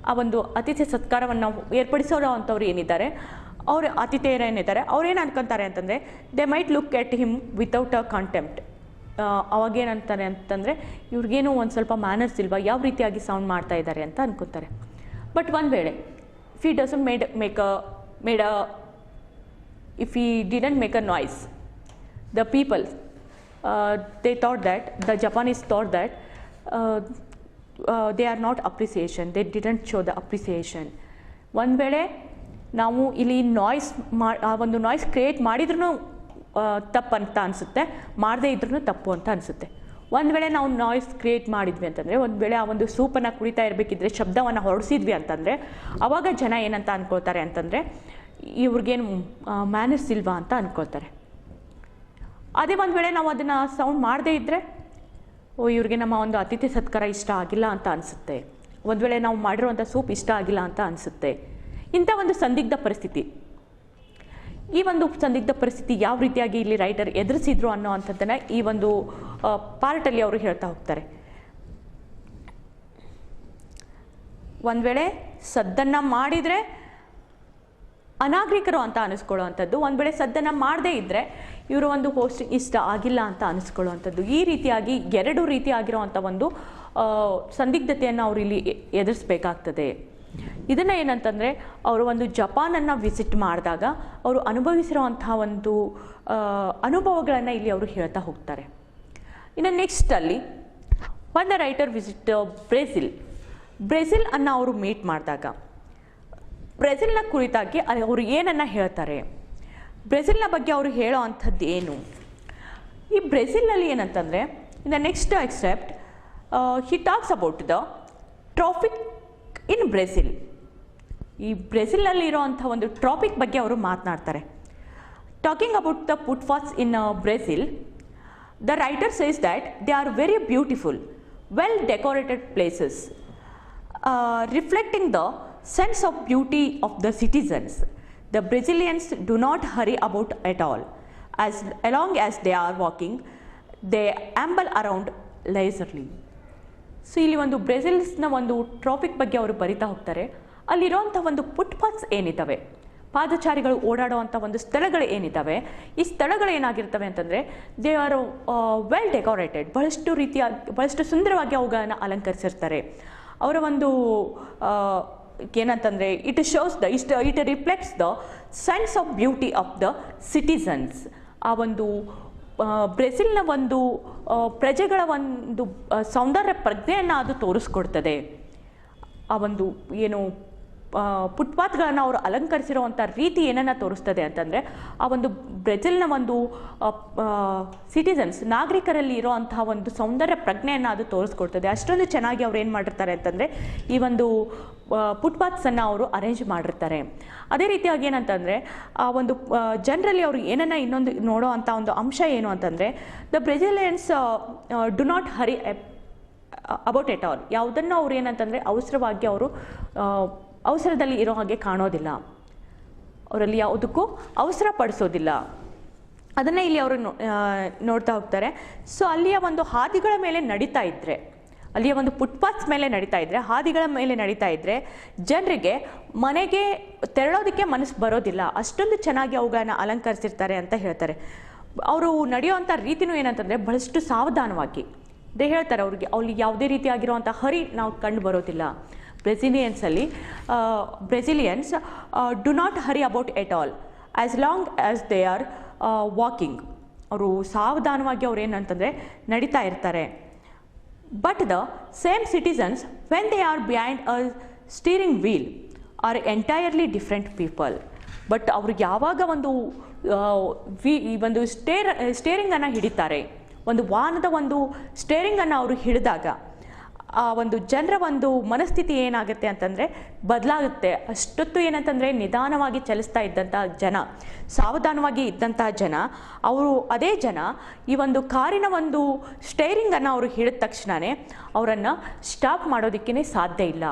ಆ ಒಂದು ಅತಿಥಿ ಸತ್ಕಾರವನ್ನು ಏರ್ಪಡಿಸೋರು ಅಂಥವ್ರು ಏನಿದ್ದಾರೆ, ಅವರು ಆತಿಥೇಯರು ಏನಿದ್ದಾರೆ, ಅವ್ರೇನು ಅನ್ಕೊತಾರೆ ಅಂತಂದರೆ they might look at him without a contempt. ಅವಾಗೇನಂತಾರೆ ಅಂತಂದರೆ ಇವ್ರಿಗೇನು ಒಂದು ಸ್ವಲ್ಪ ಮ್ಯಾನರ್ಸ್ ಇಲ್ವಾ, ಯಾವ ರೀತಿಯಾಗಿ ಸೌಂಡ್ ಮಾಡ್ತಾ ಇದ್ದಾರೆ ಅಂತ ಅನ್ಕೋತಾರೆ. ಬಟ್ ಒಂದು ವೇಳೆ if he doesn't if he didn't make a noise, the people they thought that the Japanese thought that they are not appreciation, they didn't show the appreciation. ಒಂದು ವೇಳೆ ನಾವು ಇಲ್ಲಿ ನಾಯ್ಸ್ ಒಂದು ನಾಯ್ಸ್ ಕ್ರಿಯೇಟ್ ಮಾಡಿದ್ರೂ ತಪ್ಪು ಅಂತ ಅನಿಸುತ್ತೆ, ಮಾಡದೇ ಇದ್ರೂ ತಪ್ಪು ಅಂತ ಅನಿಸುತ್ತೆ. ಒಂದು ವೇಳೆ ನಾವು ನಾಯ್ಸ್ ಕ್ರಿಯೇಟ್ ಮಾಡಿದ್ವಿ ಅಂತಂದರೆ, ಒಂದು ವೇಳೆ ಆ ಒಂದು ಸೂಪನ್ನು ಕುಡಿತಾ ಇರಬೇಕಿದ್ರೆ ಶಬ್ದವನ್ನು ಹೊರಡಿಸಿದ್ವಿ ಅಂತಂದರೆ ಆವಾಗ ಜನ ಏನಂತ ಅಂದ್ಕೊಳ್ತಾರೆ ಅಂತಂದರೆ ಇವ್ರಿಗೇನು ಮ್ಯಾನರ್ಸ್ ಇಲ್ವಾ ಅಂತ ಅಂದ್ಕೊಳ್ತಾರೆ. ಅದೇ ಒಂದು ವೇಳೆ ನಾವು ಅದನ್ನು ಸೌಂಡ್ ಮಾಡದೇ ಇದ್ದರೆ ಇವ್ರಿಗೆ ನಮ್ಮ ಒಂದು ಅತಿಥಿ ಸತ್ಕಾರ ಇಷ್ಟ ಆಗಿಲ್ಲ ಅಂತ ಅನಿಸುತ್ತೆ, ಒಂದು ವೇಳೆ ನಾವು ಮಾಡಿರುವಂಥ ಸೂಪ್ ಇಷ್ಟ ಆಗಿಲ್ಲ ಅಂತ ಅನಿಸುತ್ತೆ. ಇಂಥ ಒಂದು ಸಂದಿಗ್ಧ ಪರಿಸ್ಥಿತಿ, ಈ ಒಂದು ಸಂದಿಗ್ಧ ಪರಿಸ್ಥಿತಿ ಯಾವ ರೀತಿಯಾಗಿ ಇಲ್ಲಿ ರೈಟರ್ ಎದುರಿಸಿದ್ರು ಅನ್ನೋ ಅಂಥದ್ದನ್ನು ಈ ಒಂದು ಪಾರ್ಟಲ್ಲಿ ಅವರು ಹೇಳ್ತಾ ಹೋಗ್ತಾರೆ. ಒಂದು ವೇಳೆ ಸದ್ದನ್ನು ಮಾಡಿದರೆ ಅನಾಗರಿಕರು ಅಂತ ಅನಿಸ್ಕೊಳ್ಳೋ ಅಂಥದ್ದು, ಒಂದು ವೇಳೆ ಸದ್ದನ್ನು ಮಾಡದೇ ಇದ್ದರೆ ಇವರು ಒಂದು ಹೋಸ್ಟ್ ಇಷ್ಟ ಆಗಿಲ್ಲ ಅಂತ ಅನಿಸ್ಕೊಳ್ಳುವಂಥದ್ದು, ಈ ರೀತಿಯಾಗಿ ಎರಡು ರೀತಿಯಾಗಿರುವಂಥ ಒಂದು ಸಂದಿಗ್ಧತೆಯನ್ನು ಅವರು ಇಲ್ಲಿ ಎದುರಿಸಬೇಕಾಗ್ತದೆ. ಇದನ್ನು ಏನಂತಂದರೆ ಅವರು ಒಂದು ಜಪಾನನ್ನು ವಿಸಿಟ್ ಮಾಡಿದಾಗ ಅವರು ಅನುಭವಿಸಿರುವಂತಹ ಒಂದು ಅನುಭವಗಳನ್ನು ಇಲ್ಲಿ ಅವರು ಹೇಳ್ತಾ ಹೋಗ್ತಾರೆ. ಇನ್ನು ನೆಕ್ಸ್ಟಲ್ಲಿ ಒಂದು ರೈಟರ್ ವಿಸಿಟ್ ಬ್ರೆಜಿಲ್ ಅನ್ನು ಅವರು ಮೀಟ್ ಮಾಡಿದಾಗ ಬ್ರೆಜಿಲ್ನ ಕುರಿತಾಗಿ ಅವರು ಏನನ್ನು ಹೇಳ್ತಾರೆ, ಬ್ರೆಜಿಲ್ನ ಬಗ್ಗೆ ಅವರು ಹೇಳೋ ಅಂಥದ್ದು ಏನು. ಈ ಬ್ರೆಜಿಲ್ನಲ್ಲಿ ಏನಂತಂದರೆ in the next except he talks about the traffic in Brazil. ಈ ಬ್ರೆಜಿಲ್ನಲ್ಲಿ ಇರೋವಂಥ ಒಂದು ಟ್ರಾಫಿಕ್ ಬಗ್ಗೆ ಅವರು ಮಾತನಾಡ್ತಾರೆ. Talking about the footpaths in Brazil, the writer says that they are very beautiful, well decorated places, reflecting the sense of beauty of the citizens. The Brazilians do not hurry about at all. As long as they are walking, they amble around leisurely. So ಇಲ್ಲಿ ಒಂದು ಬ್ರೆಜಿಲ್ಸ್ನ ಒಂದು traffic ಬಗ್ಗೆ ಅವರು ಬರಿತಾ ಹೋಗ್ತಾರೆ. ಅಲ್ಲಿರೋಂಥ ಒಂದು footpaths ಏನಿದ್ದಾವೆ, ಪಾದಚಾರಿಗಳು ಓಡಾಡುವಂಥ ಒಂದು ಸ್ಥಳಗಳು ಏನಿದ್ದಾವೆ, ಈ ಸ್ಥಳಗಳು ಏನಾಗಿರ್ತವೆ ಅಂತಂದರೆ ದೇ ಆರ್ ವೆಲ್ ಡೆಕೋರೇಟೆಡ್, ಬಹಳಷ್ಟು ಸುಂದರವಾಗಿ ಅವುಗಳನ್ನು ಅಲಂಕರಿಸಿರ್ತಾರೆ. ಅವರ ಒಂದು ಏನಂತಂದರೆ it reflects the sense of beauty of the citizens. ಆ ಒಂದು ಬ್ರೆಜಿಲ್ನ ಒಂದು ಪ್ರಜೆಗಳ ಒಂದು ಸೌಂದರ್ಯ ಪ್ರಜ್ಞೆಯನ್ನು ಅದು ತೋರಿಸ್ಕೊಡ್ತದೆ. ಆ ಒಂದು ಏನು ಫುಟ್ಪಾತ್ಗಳನ್ನು ಅವರು ಅಲಂಕರಿಸಿರುವಂಥ ರೀತಿ ಏನನ್ನು ತೋರಿಸ್ತದೆ ಅಂತಂದರೆ ಆ ಒಂದು ಬ್ರೆಜಿಲ್ನ ಒಂದು ಸಿಟಿಸನ್ಸ್ ನಾಗರಿಕರಲ್ಲಿ ಇರೋವಂತಹ ಒಂದು ಸೌಂದರ್ಯ ಪ್ರಜ್ಞೆಯನ್ನು ಅದು ತೋರಿಸ್ಕೊಡ್ತದೆ. ಅಷ್ಟೊಂದು ಚೆನ್ನಾಗಿ ಅವ್ರು ಏನು ಮಾಡಿರ್ತಾರೆ ಅಂತಂದರೆ ಈ ಒಂದು ಫುಟ್ಪಾತ್ಸನ್ನು ಅವರು ಅರೇಂಜ್ ಮಾಡಿರ್ತಾರೆ. ಅದೇ ರೀತಿಯಾಗಿ ಏನಂತಂದರೆ ಆ ಒಂದು ಜನರಲ್ಲಿ ಅವರು ಏನನ್ನು ಇನ್ನೊಂದು ನೋಡೋ ಅಂಥ ಒಂದು ಅಂಶ ಏನು ಅಂತಂದರೆ the Brazilians do not hurry about at all. ಯಾವುದನ್ನು ಅವ್ರು ಏನಂತಂದರೆ ಅವಸರವಾಗಿ ಅವರು ಅವಸರದಲ್ಲಿ ಇರೋ ಹಾಗೆ ಕಾಣೋದಿಲ್ಲ, ಅವರಲ್ಲಿ ಯಾವುದಕ್ಕೂ ಅವಸರ ಪಡಿಸೋದಿಲ್ಲ. ಅದನ್ನೇ ಇಲ್ಲಿ ಅವರು ನೋಡ್ತಾ ಹೋಗ್ತಾರೆ. ಸೊ ಅಲ್ಲಿಯ ಒಂದು ಹಾದಿಗಳ ಮೇಲೆ ನಡೀತಾ ಇದ್ದರೆ, ಅಲ್ಲಿಯ ಒಂದು ಫುಟ್ಪಾತ್ಸ್ ಮೇಲೆ ನಡೀತಾ ಇದ್ದರೆ, ಹಾದಿಗಳ ಮೇಲೆ ನಡೀತಾ ಇದ್ದರೆ ಜನರಿಗೆ ಮನೆಗೆ ತೆರಳೋದಕ್ಕೆ ಮನಸ್ಸು ಬರೋದಿಲ್ಲ, ಅಷ್ಟೊಂದು ಚೆನ್ನಾಗಿ ಅವುಗಳನ್ನ ಅಲಂಕರಿಸಿರ್ತಾರೆ ಅಂತ ಹೇಳ್ತಾರೆ. ಅವರು ನಡೆಯುವಂಥ ರೀತಿನೂ ಏನಂತಂದರೆ ಬಹಳಷ್ಟು ಸಾವಧಾನವಾಗಿ ಹೇಳ್ತಾರೆ. ಅವ್ರಿಗೆ ಯಾವುದೇ ರೀತಿಯಾಗಿರುವಂಥ ಹರಿ ನಾವು ಕಂಡು ಬರೋದಿಲ್ಲ. Brazilians do not hurry about at all as long as they are walking. ಅವರು ಸಾವಧಾನವಾಗಿ ಅವ್ರು ಏನಂತಂದರೆ ನಡೀತಾ ಇರ್ತಾರೆ. But the same citizens when they are behind a steering wheel are entirely different people. But ಅವ್ರಿಗೆ ಯಾವಾಗ ಒಂದು ಸ್ಟೇರಿಂಗನ್ನು ಹಿಡಿತಾರೆ, ಒಂದು ವಾಹನದ ಒಂದು ಸ್ಟೇರಿಂಗನ್ನು ಅವರು ಹಿಡಿದಾಗ ಆ ಒಂದು ಜನರ ಒಂದು ಮನಸ್ಥಿತಿ ಏನಾಗುತ್ತೆ ಅಂತಂದರೆ ಬದಲಾಗುತ್ತೆ. ಅಷ್ಟೊತ್ತು ಏನಂತಂದರೆ ನಿಧಾನವಾಗಿ ಚಲಿಸ್ತಾ ಇದ್ದಂಥ ಜನ, ಸಾವಧಾನವಾಗಿ ಇದ್ದಂತಹ ಜನ, ಅದೇ ಜನ ಈ ಒಂದು ಕಾರಿನ ಒಂದು ಸ್ಟೇರಿಂಗನ್ನು ಅವರು ಹಿಡಿದ ತಕ್ಷಣವೇ ಅವರನ್ನು ಸ್ಟಾಪ್ ಮಾಡೋದಕ್ಕೇ ಸಾಧ್ಯ ಇಲ್ಲ.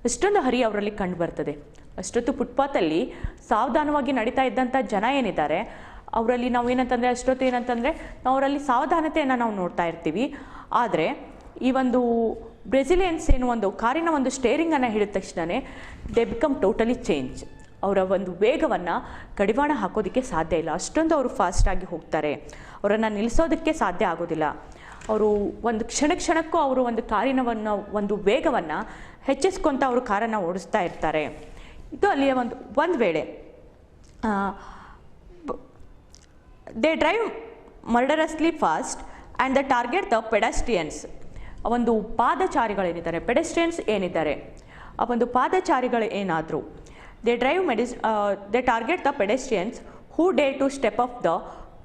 ಅಷ್ಟೊಂದು ಹರಿ ಅವರಲ್ಲಿ ಕಂಡು ಬರ್ತದೆ. ಅಷ್ಟೊತ್ತು ಫುಟ್ಪಾತಲ್ಲಿ ಸಾವಧಾನವಾಗಿ ನಡೀತಾ ಇದ್ದಂಥ ಜನ ಏನಿದ್ದಾರೆ ಅವರಲ್ಲಿ ನಾವು ಏನಂತಂದರೆ ಅಷ್ಟೊತ್ತು ಏನಂತಂದರೆ ಅವರಲ್ಲಿ ಸಾವಧಾನತೆಯನ್ನು ನಾವು ನೋಡ್ತಾ ಇರ್ತೀವಿ. ಆದರೆ ಈ ಒಂದು ಬ್ರೆಸಿಲಿಯನ್ಸ್ ಏನು ಒಂದು ಕಾರಿನ ಒಂದು ಸ್ಟೇರಿಂಗನ್ನು ಹಿಡಿದ ತಕ್ಷಣವೇ ದೇ ಬಿಕಮ್ ಟೋಟಲಿ ಚೇಂಜ್. ಅವರ ಒಂದು ವೇಗವನ್ನು ಕಡಿವಾಣ ಹಾಕೋದಕ್ಕೆ ಸಾಧ್ಯ ಇಲ್ಲ. ಅಷ್ಟೊಂದು ಅವರು ಫಾಸ್ಟಾಗಿ ಹೋಗ್ತಾರೆ. ಅವರನ್ನು ನಿಲ್ಲಿಸೋದಕ್ಕೆ ಸಾಧ್ಯ ಆಗೋದಿಲ್ಲ. ಅವರು ಒಂದು ಕ್ಷಣಕ್ಕೂ ಅವರು ಒಂದು ಕಾರಿನ ಒಂದು ವೇಗವನ್ನು ಹೆಚ್ಚಿಸ್ಕೊತ ಅವರು ಕಾರನ್ನು ಓಡಿಸ್ತಾ ಇರ್ತಾರೆ. ಇದು ಅಲ್ಲಿಯ ಒಂದು ವೇಳೆ they drive murderously fast and the target the pedestrians. ಒಂದು ಪಾದಚಾರಿಗಳೇನಿದ್ದಾರೆ, ಪೆಡೆಸ್ಟ್ರಿಯನ್ಸ್ ಏನಿದ್ದಾರೆ, ಆ ಒಂದು ಪಾದಚಾರಿಗಳು ಏನಾದರೂ they target the pedestrians who dare to step off the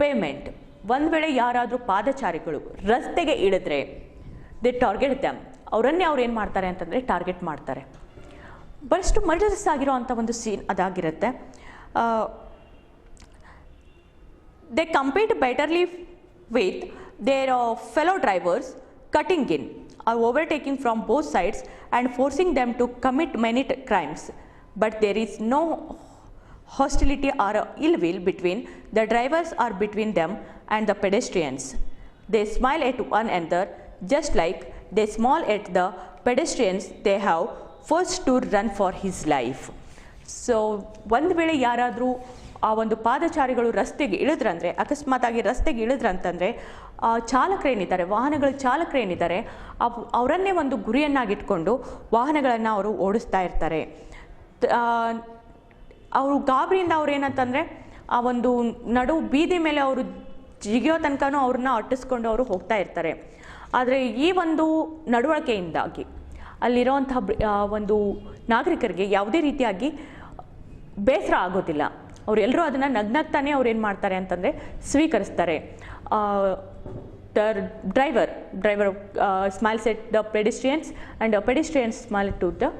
pavement. ಒಂದು ವೇಳೆ ಯಾರಾದರೂ ಪಾದಚಾರಿಗಳು ರಸ್ತೆಗೆ ಇಳಿದ್ರೆ ದೇ ಟಾರ್ಗೆಟ್ ದಮ್, ಅವರನ್ನೇ ಅವ್ರು ಏನು ಮಾಡ್ತಾರೆ ಅಂತಂದರೆ ಟಾರ್ಗೆಟ್ ಮಾಡ್ತಾರೆ. ಬಹಳಷ್ಟು ಮರ್ಡರಸ್ ಆಗಿರೋ ಅಂಥ ಒಂದು ಸೀನ್ ಅದಾಗಿರುತ್ತೆ. They compete bitterly with their fellow drivers cutting in or overtaking from both sides and forcing them to commit many crimes, but there is no hostility or ill will between the drivers or between them and the pedestrians. They smile at one another just like they smile at the pedestrians they have forced to run for his life. So ಒಂದು ವೇಳೆ ಯಾರಾದರೂ ಆ ಒಂದು ಪಾದಚಾರಿಗಳು ರಸ್ತೆಗೆ ಇಳಿದ್ರಂದರೆ, ಅಕಸ್ಮಾತಾಗಿ ರಸ್ತೆಗೆ ಇಳಿದ್ರಂತಂದರೆ ಚಾಲಕರೇನಿದ್ದಾರೆ, ವಾಹನಗಳ ಚಾಲಕರೇನಿದ್ದಾರೆ ಅವರನ್ನೇ ಒಂದು ಗುರಿಯನ್ನಾಗಿಟ್ಕೊಂಡು ವಾಹನಗಳನ್ನು ಅವರು ಓಡಿಸ್ತಾ ಇರ್ತಾರೆ. ಅವರು ಗಾಬರಿಯಿಂದ ಅವ್ರು ಏನಂತಂದರೆ ಆ ಒಂದು ನಡು ಬೀದಿ ಮೇಲೆ ಅವರು ಜಿಗಿಯೋ ತನಕನೂ ಅವ್ರನ್ನ ಅಟ್ಟಿಸ್ಕೊಂಡು ಅವರು ಹೋಗ್ತಾ ಇರ್ತಾರೆ. ಆದರೆ ಈ ಒಂದು ನಡವಳಿಕೆಯಿಂದಾಗಿ ಅಲ್ಲಿರೋವಂಥ ಒಂದು ನಾಗರಿಕರಿಗೆ ಯಾವುದೇ ರೀತಿಯಾಗಿ ಬೇಸರ ಆಗೋದಿಲ್ಲ. ಅವರೆಲ್ಲರೂ ಅದನ್ನು ನಗ್ನಗ್ತಾನೆ ಅವ್ರು ಏನು ಮಾಡ್ತಾರೆ ಅಂತಂದರೆ ಸ್ವೀಕರಿಸ್ತಾರೆ. The driver smiles at the pedestrians and pedestrians smile to the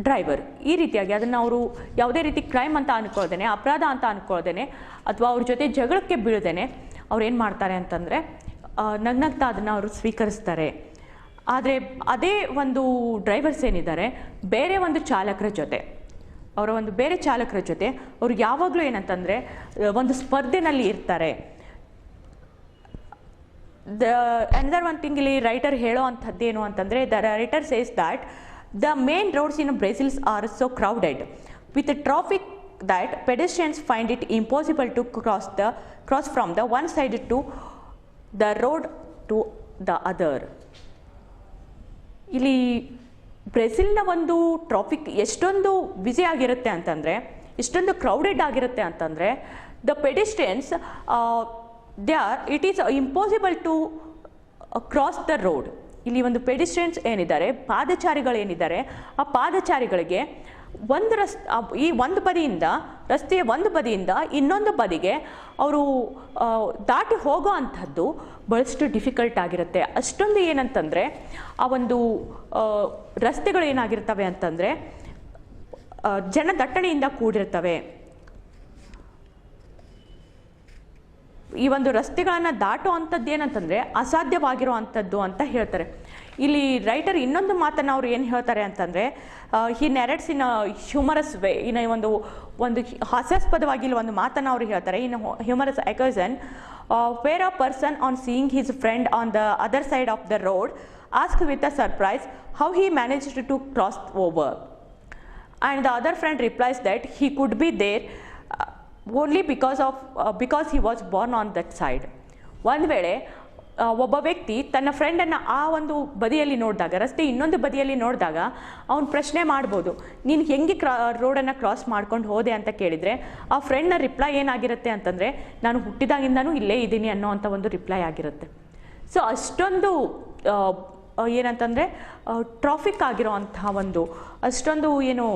driver. ಈ ರೀತಿಯಾಗಿ ಅದನ್ನು ಅವರು ಯಾವುದೇ ರೀತಿ ಕ್ರೈಮ್ ಅಂತ ಅಂದ್ಕೊಳ್ದೇನೆ, ಅಪರಾಧ ಅಂತ ಅಂದ್ಕೊಳ್ದೇನೆ, ಅಥವಾ ಅವ್ರ ಜೊತೆ ಜಗಳಕ್ಕೆ ಬೀಳ್ದೇನೆ ಅವ್ರು ಏನು ಮಾಡ್ತಾರೆ ಅಂತಂದರೆ ನಗ್ನಗ್ತಾ ಅದನ್ನು ಅವರು ಸ್ವೀಕರಿಸ್ತಾರೆ. ಆದರೆ ಅದೇ ಒಂದು ಡ್ರೈವರ್ಸ್ ಏನಿದ್ದಾರೆ ಬೇರೆ ಒಂದು ಚಾಲಕರ ಜೊತೆ, ಅವರ ಒಂದು ಬೇರೆ ಚಾಲಕರ ಜೊತೆ ಅವ್ರು ಯಾವಾಗಲೂ ಏನಂತಂದರೆ ಒಂದು ಸ್ಪರ್ಧೆನಲ್ಲಿ ಇರ್ತಾರೆ. ಅನದರ್ ಒನ್ ಥಿಂಗ್ ಇಲ್ಲಿ ರೈಟರ್ ಹೇಳೋ ಅಂಥದ್ದೇನು ಅಂತಂದರೆ, the writer says that the main roads in Brazils are so crowded with traffic that pedestrians find it impossible to cross from the one side to the road to the other. ಇಲ್ಲಿ ಬ್ರೆಜಿಲ್ನ ಒಂದು traffic ಎಷ್ಟೊಂದು busy ಆಗಿರುತ್ತೆ ಅಂತಂದರೆ, ಎಷ್ಟೊಂದು crowded ಆಗಿರುತ್ತೆ ಅಂತಂದರೆ, the pedestrians it is impossible to cross the road. ಇಲ್ಲಿ ಒಂದು ಪೆಡಿಸ್ಟ್ರಿಯನ್ಸ್ ಏನಿದ್ದಾರೆ, ಪಾದಚಾರಿಗಳೇನಿದ್ದಾರೆ, ಆ ಪಾದಚಾರಿಗಳಿಗೆ ಈ ಒಂದು ಬದಿಯಿಂದ, ರಸ್ತೆಯ ಒಂದು ಬದಿಯಿಂದ ಇನ್ನೊಂದು ಬದಿಗೆ ಅವರು ದಾಟಿ ಹೋಗೋ ಅಂಥದ್ದು ಬಹಳಷ್ಟು ಡಿಫಿಕಲ್ಟ್ ಆಗಿರುತ್ತೆ. ಅಷ್ಟೊಂದು ಏನಂತಂದರೆ ಆ ಒಂದು ರಸ್ತೆಗಳು ಏನಾಗಿರ್ತವೆ ಅಂತಂದರೆ ಜನದಟ್ಟಣೆಯಿಂದ ಕೂಡಿರ್ತವೆ. ಈ ಒಂದು ರಸ್ತೆಗಳನ್ನು ದಾಟೋ ಅಂಥದ್ದು ಏನಂತಂದರೆ ಅಸಾಧ್ಯವಾಗಿರೋ ಅಂಥದ್ದು ಅಂತ ಹೇಳ್ತಾರೆ. ಇಲ್ಲಿ ರೈಟರ್ ಇನ್ನೊಂದು ಮಾತನ್ನು ಅವ್ರು ಏನು ಹೇಳ್ತಾರೆ ಅಂತಂದರೆ, ಹಿ ನೆರೆಟ್ಸ್ ಇನ್ ಹ್ಯೂಮರಸ್ ವೇ, ಇನ್ನು ಒಂದು ಹಾಸ್ಯಾಸ್ಪದವಾಗಿ ಇಲ್ಲಿ ಒಂದು ಮಾತನ್ನು ಅವರು ಹೇಳ್ತಾರೆ. In humorous occasion where a person on seeing his friend on the other side of the road ask with a surprise how he managed to cross over, and the other friend replies that he could be there only because he was born on that side. ಒಂದು ವೇಳೆ ಒಬ್ಬ ವ್ಯಕ್ತಿ ತನ್ನ ಫ್ರೆಂಡನ್ನು ಆ ಒಂದು ಬದಿಯಲ್ಲಿ ನೋಡಿದಾಗ, ರಸ್ತೆ ಇನ್ನೊಂದು ಬದಿಯಲ್ಲಿ ನೋಡಿದಾಗ ಅವ್ನು ಪ್ರಶ್ನೆ ಮಾಡ್ಬೋದು, ನೀನು ಹೆಂಗೆ ರೋಡನ್ನು ಕ್ರಾಸ್ ಮಾಡ್ಕೊಂಡು ಹೋದೆ ಅಂತ ಕೇಳಿದರೆ ಆ ಫ್ರೆಂಡ್ನ ರಿಪ್ಲೈ ಏನಾಗಿರುತ್ತೆ ಅಂತಂದರೆ, ನಾನು ಹುಟ್ಟಿದಾಗಿಂದನೂ ಇಲ್ಲೇ ಇದ್ದೀನಿ ಅನ್ನೋವಂಥ ಒಂದು ರಿಪ್ಲೈ ಆಗಿರುತ್ತೆ. ಸೊ ಅಷ್ಟೊಂದು ಏನಂತಂದರೆ ಟ್ರಾಫಿಕ್ ಆಗಿರೋ ಅಂತಹ ಒಂದು, ಅಷ್ಟೊಂದು ಏನು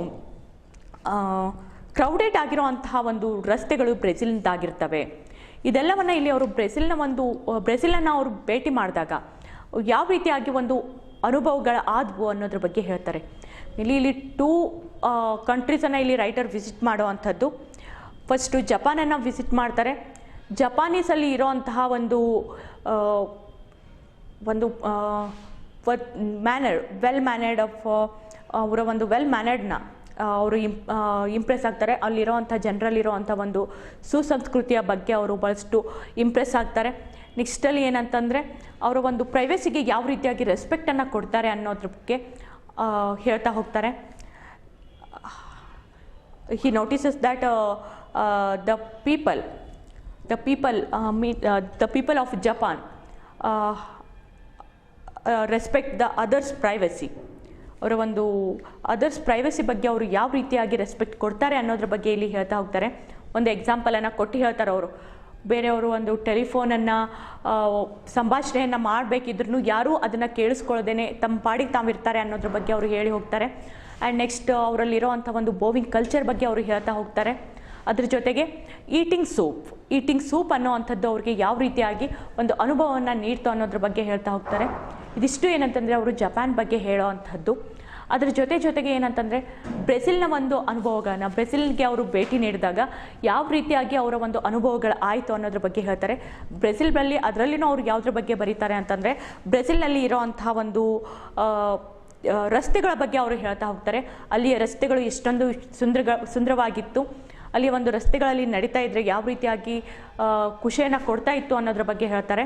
ಕ್ರೌಡೆಡ್ ಆಗಿರೋ ಅಂತಹ ಒಂದು ರಸ್ತೆಗಳು ಬ್ರೆಜಿಲ್ದಾಗಿರ್ತವೆ. ಇದೆಲ್ಲವನ್ನು ಇಲ್ಲಿ ಅವರು ಬ್ರೆಜಿಲನ್ನು ಅವರು ಭೇಟಿ ಮಾಡಿದಾಗ ಯಾವ ರೀತಿಯಾಗಿ ಒಂದು ಅನುಭವಗಳ ಆದವು ಅನ್ನೋದ್ರ ಬಗ್ಗೆ ಹೇಳ್ತಾರೆ. ಇಲ್ಲಿ 2 ಕಂಟ್ರೀಸನ್ನು ಇಲ್ಲಿ ರೈಟರ್ ವಿಸಿಟ್ ಮಾಡೋ ಅಂಥದ್ದು. ಫಸ್ಟು ಜಪಾನನ್ನು ವಿಸಿಟ್ ಮಾಡ್ತಾರೆ. ಜಪಾನೀಸಲ್ಲಿ ಇರೋ ಅಂತಹ ಒಂದು ಮ್ಯಾನರ್, ವೆಲ್ ಮ್ಯಾನರ್ಡ್ ಆಫ್ ಅವರ ಒಂದು ವೆಲ್ ಮ್ಯಾನರ್ಡ್ನ ಅವರು ಇಂಪ್ರೆಸ್ ಆಗ್ತಾರೆ. ಅಲ್ಲಿರೋವಂಥ ಜನರಲ್ಲಿರೋವಂಥ ಒಂದು ಸುಸಂಸ್ಕೃತಿಯ ಬಗ್ಗೆ ಅವರು ಭಾಳಷ್ಟು ಇಂಪ್ರೆಸ್ ಆಗ್ತಾರೆ. ನೆಕ್ಸ್ಟಲ್ಲಿ ಏನಂತಂದರೆ ಅವರ ಒಂದು ಪ್ರೈವೇಸಿಗೆ ಯಾವ ರೀತಿಯಾಗಿ ರೆಸ್ಪೆಕ್ಟನ್ನು ಕೊಡ್ತಾರೆ ಅನ್ನೋದ್ರ ಬಗ್ಗೆ ಹೇಳ್ತಾ ಹೋಗ್ತಾರೆ. He notices that the people of Japan respect the others privacy. ಅವರ ಒಂದು ಅದರ್ಸ್ ಪ್ರೈವಸಿ ಬಗ್ಗೆ ಅವರು ಯಾವ ರೀತಿಯಾಗಿ ರೆಸ್ಪೆಕ್ಟ್ ಕೊಡ್ತಾರೆ ಅನ್ನೋದ್ರ ಬಗ್ಗೆ ಇಲ್ಲಿ ಹೇಳ್ತಾ ಹೋಗ್ತಾರೆ. ಒಂದು ಎಕ್ಸಾಂಪಲನ್ನು ಕೊಟ್ಟು ಹೇಳ್ತಾರೆ ಅವರು. ಬೇರೆಯವರು ಒಂದು ಟೆಲಿಫೋನನ್ನು ಸಂಭಾಷಣೆಯನ್ನು ಮಾಡಬೇಕಿದ್ರೂ ಯಾರೂ ಅದನ್ನು ಕೇಳಿಸ್ಕೊಳ್ಳೋದೇನೆ ತಮ್ಮ ಪಾಡಿಗೆ ತಾವಿರ್ತಾರೆ ಅನ್ನೋದ್ರ ಬಗ್ಗೆ ಅವರು ಹೇಳಿ ಹೋಗ್ತಾರೆ. ಆ್ಯಂಡ್ ನೆಕ್ಸ್ಟ್ ಅವರಲ್ಲಿರೋ ಅಂಥ ಒಂದು ಬೋವಿಂಗ್ ಕಲ್ಚರ್ ಬಗ್ಗೆ ಅವರು ಹೇಳ್ತಾ ಹೋಗ್ತಾರೆ. ಅದ್ರ ಜೊತೆಗೆ ಈಟಿಂಗ್ ಸೂಪ್ ಅನ್ನೋ ಅಂಥದ್ದು ಅವ್ರಿಗೆ ಯಾವ ರೀತಿಯಾಗಿ ಒಂದು ಅನುಭವವನ್ನು ನೀಡ್ತು ಅನ್ನೋದ್ರ ಬಗ್ಗೆ ಹೇಳ್ತಾ ಹೋಗ್ತಾರೆ. ಇದಿಷ್ಟು ಏನಂತಂದರೆ ಅವರು ಜಪಾನ್ ಬಗ್ಗೆ ಹೇಳೋ ಅಂಥದ್ದು. ಅದ್ರ ಜೊತೆಗೆ ಏನಂತಂದರೆ ಬ್ರೆಜಿಲ್ನ ಒಂದು ಅನುಭವಗಳನ್ನ, ಬ್ರೆಜಿಲ್ಗೆ ಅವರು ಭೇಟಿ ನೀಡಿದಾಗ ಯಾವ ರೀತಿಯಾಗಿ ಅವರ ಒಂದು ಅನುಭವಗಳು ಆಯಿತು ಅನ್ನೋದ್ರ ಬಗ್ಗೆ ಹೇಳ್ತಾರೆ. ಬ್ರೆಜಿಲ್ನಲ್ಲಿ ಅದರಲ್ಲಿನೂ ಅವ್ರು ಯಾವುದ್ರ ಬಗ್ಗೆ ಬರೀತಾರೆ ಅಂತಂದರೆ ಬ್ರೆಜಿಲ್ನಲ್ಲಿ ಇರೋ ಅಂತಹ ಒಂದು ರಸ್ತೆಗಳ ಬಗ್ಗೆ ಅವರು ಹೇಳ್ತಾ ಹೋಗ್ತಾರೆ. ಅಲ್ಲಿಯ ರಸ್ತೆಗಳು ಎಷ್ಟೊಂದು ಸುಂದರವಾಗಿತ್ತು, ಅಲ್ಲಿ ಒಂದು ರಸ್ತೆಗಳಲ್ಲಿ ನಡೀತಾ ಇದ್ದರೆ ಯಾವ ರೀತಿಯಾಗಿ ಖುಷಿಯನ್ನು ಕೊಡ್ತಾ ಇತ್ತು ಅನ್ನೋದ್ರ ಬಗ್ಗೆ ಹೇಳ್ತಾರೆ.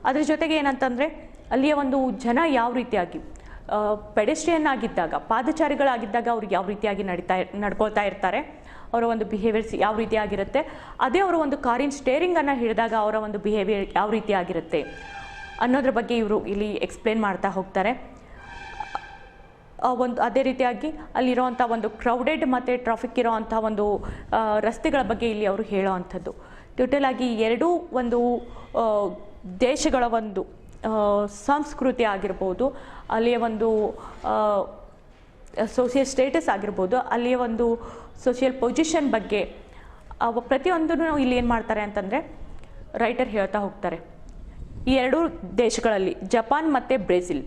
ಅದ್ರ ಜೊತೆಗೆ ಏನಂತಂದರೆ ಅಲ್ಲಿಯ ಒಂದು ಜನ ಯಾವ ರೀತಿಯಾಗಿ ಪೆಡೆಸ್ಟ್ರಿಯನ್ ಆಗಿದ್ದಾಗ, ಪಾದಚಾರಿಗಳಾಗಿದ್ದಾಗ ಅವ್ರು ಯಾವ ರೀತಿಯಾಗಿ ನಡ್ಕೊಳ್ತಾ ಇರ್ತಾರೆ, ಅವರ ಒಂದು ಬಿಹೇವಿಯರ್ಸ್ ಯಾವ ರೀತಿಯಾಗಿರುತ್ತೆ, ಅದೇ ಅವರು ಒಂದು ಕಾರಿನ ಸ್ಟೇರಿಂಗನ್ನು ಹಿಡಿದಾಗ ಅವರ ಒಂದು ಬಿಹೇವಿಯರ್ ಯಾವ ರೀತಿಯಾಗಿರುತ್ತೆ ಅನ್ನೋದ್ರ ಬಗ್ಗೆ ಇವರು ಇಲ್ಲಿ ಎಕ್ಸ್ಪ್ಲೇನ್ ಮಾಡ್ತಾ ಹೋಗ್ತಾರೆ. ಅದೇ ರೀತಿಯಾಗಿ ಅಲ್ಲಿರೋವಂಥ ಒಂದು ಕ್ರೌಡೆಡ್ ಮತ್ತು ಟ್ರಾಫಿಕ್ ಇರೋವಂಥ ಒಂದು ರಸ್ತೆಗಳ ಬಗ್ಗೆ ಇಲ್ಲಿ ಅವರು ಹೇಳೋ ಅಂಥದ್ದು. ಟೋಟಲ್ ಆಗಿ ಎರಡೂ ಒಂದು ದೇಶಗಳ ಒಂದು ಸಂಸ್ಕೃತಿ ಆಗಿರ್ಬೋದು, ಅಲ್ಲಿಯ ಒಂದು ಸೋಷಿಯಲ್ ಸ್ಟೇಟಸ್ ಆಗಿರ್ಬೋದು, ಅಲ್ಲಿಯ ಒಂದು ಸೋಷಿಯಲ್ ಪೊಸಿಷನ್ ಬಗ್ಗೆ ಪ್ರತಿಯೊಂದನ್ನು ಇಲ್ಲಿ ಏನು ಮಾಡ್ತಾರೆ ಅಂತಂದರೆ ರೈಟರ್ ಹೇಳ್ತಾ ಹೋಗ್ತಾರೆ. ಈ ಎರಡೂ ದೇಶಗಳಲ್ಲಿ ಜಪಾನ್ ಮತ್ತು ಬ್ರೆಜಿಲ್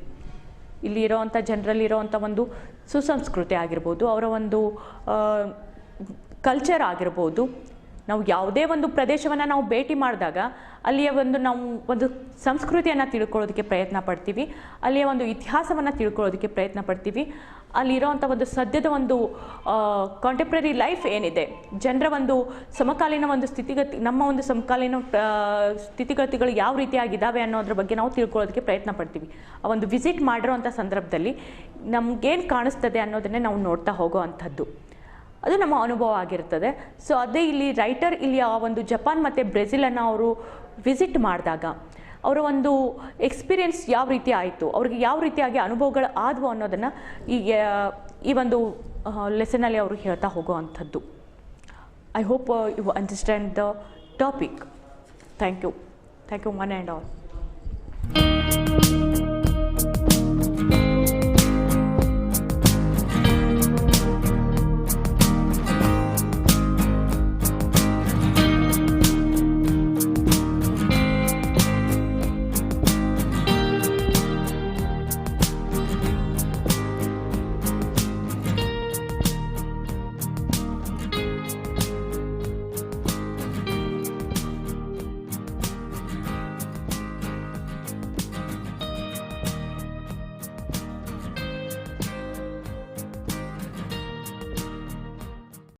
ಇಲ್ಲಿ ಇರೋವಂಥ ಜನರಲ್ಲಿರೋವಂಥ ಒಂದು ಸುಸಂಸ್ಕೃತಿ ಆಗಿರ್ಬೋದು, ಅವರ ಒಂದು ಕಲ್ಚರ್ ಆಗಿರ್ಬೋದು. ನಾವು ಯಾವುದೇ ಒಂದು ಪ್ರದೇಶವನ್ನು ನಾವು ಭೇಟಿ ಮಾಡಿದಾಗ ಅಲ್ಲಿಯ ನಾವು ಒಂದು ಸಂಸ್ಕೃತಿಯನ್ನು ತಿಳ್ಕೊಳ್ಳೋದಕ್ಕೆ ಪ್ರಯತ್ನ ಪಡ್ತೀವಿ, ಅಲ್ಲಿಯ ಒಂದು ಇತಿಹಾಸವನ್ನು ತಿಳ್ಕೊಳ್ಳೋದಕ್ಕೆ ಪ್ರಯತ್ನ ಪಡ್ತೀವಿ. ಅಲ್ಲಿರೋವಂಥ ಒಂದು ಸದ್ಯದ ಒಂದು ಕಾಂಟೆಂಪ್ರರಿ ಲೈಫ್ ಏನಿದೆ, ಜನರ ಒಂದು ಸಮಕಾಲೀನ ಒಂದು ನಮ್ಮ ಒಂದು ಸಮಕಾಲೀನ ಸ್ಥಿತಿಗತಿಗಳು ಯಾವ ರೀತಿಯಾಗಿದ್ದಾವೆ ಅನ್ನೋದ್ರ ಬಗ್ಗೆ ನಾವು ತಿಳ್ಕೊಳ್ಳೋದಕ್ಕೆ ಪ್ರಯತ್ನ ಪಡ್ತೀವಿ. ಆ ಒಂದು ವಿಸಿಟ್ ಮಾಡಿರೋವಂಥ ಸಂದರ್ಭದಲ್ಲಿ ನಮಗೇನು ಕಾಣಿಸ್ತದೆ ಅನ್ನೋದನ್ನೇ ನಾವು ನೋಡ್ತಾ ಹೋಗೋ ಅಂಥದ್ದು, ಅದು ನಮ್ಮ ಅನುಭವ ಆಗಿರ್ತದೆ. ಸೊ ಅದೇ ಇಲ್ಲಿ ರೈಟರ್ ಇಲ್ಲಿ ಆ ಒಂದು ಜಪಾನ್ ಮತ್ತು ಬ್ರೆಜಿಲನ್ನು ಅವರು ವಿಸಿಟ್ ಮಾಡಿದಾಗ ಅವರ ಒಂದು ಎಕ್ಸ್ಪೀರಿಯೆನ್ಸ್ ಯಾವ ರೀತಿ ಆಯಿತು, ಅವ್ರಿಗೆ ಯಾವ ರೀತಿಯಾಗಿ ಅನುಭವಗಳು ಆದವು ಅನ್ನೋದನ್ನು ಈ ಒಂದು ಲೆಸನಲ್ಲಿ ಅವರು ಹೇಳ್ತಾ ಹೋಗೋ ಅಂಥದ್ದು. I hope you understand the topic. Thank you one and all.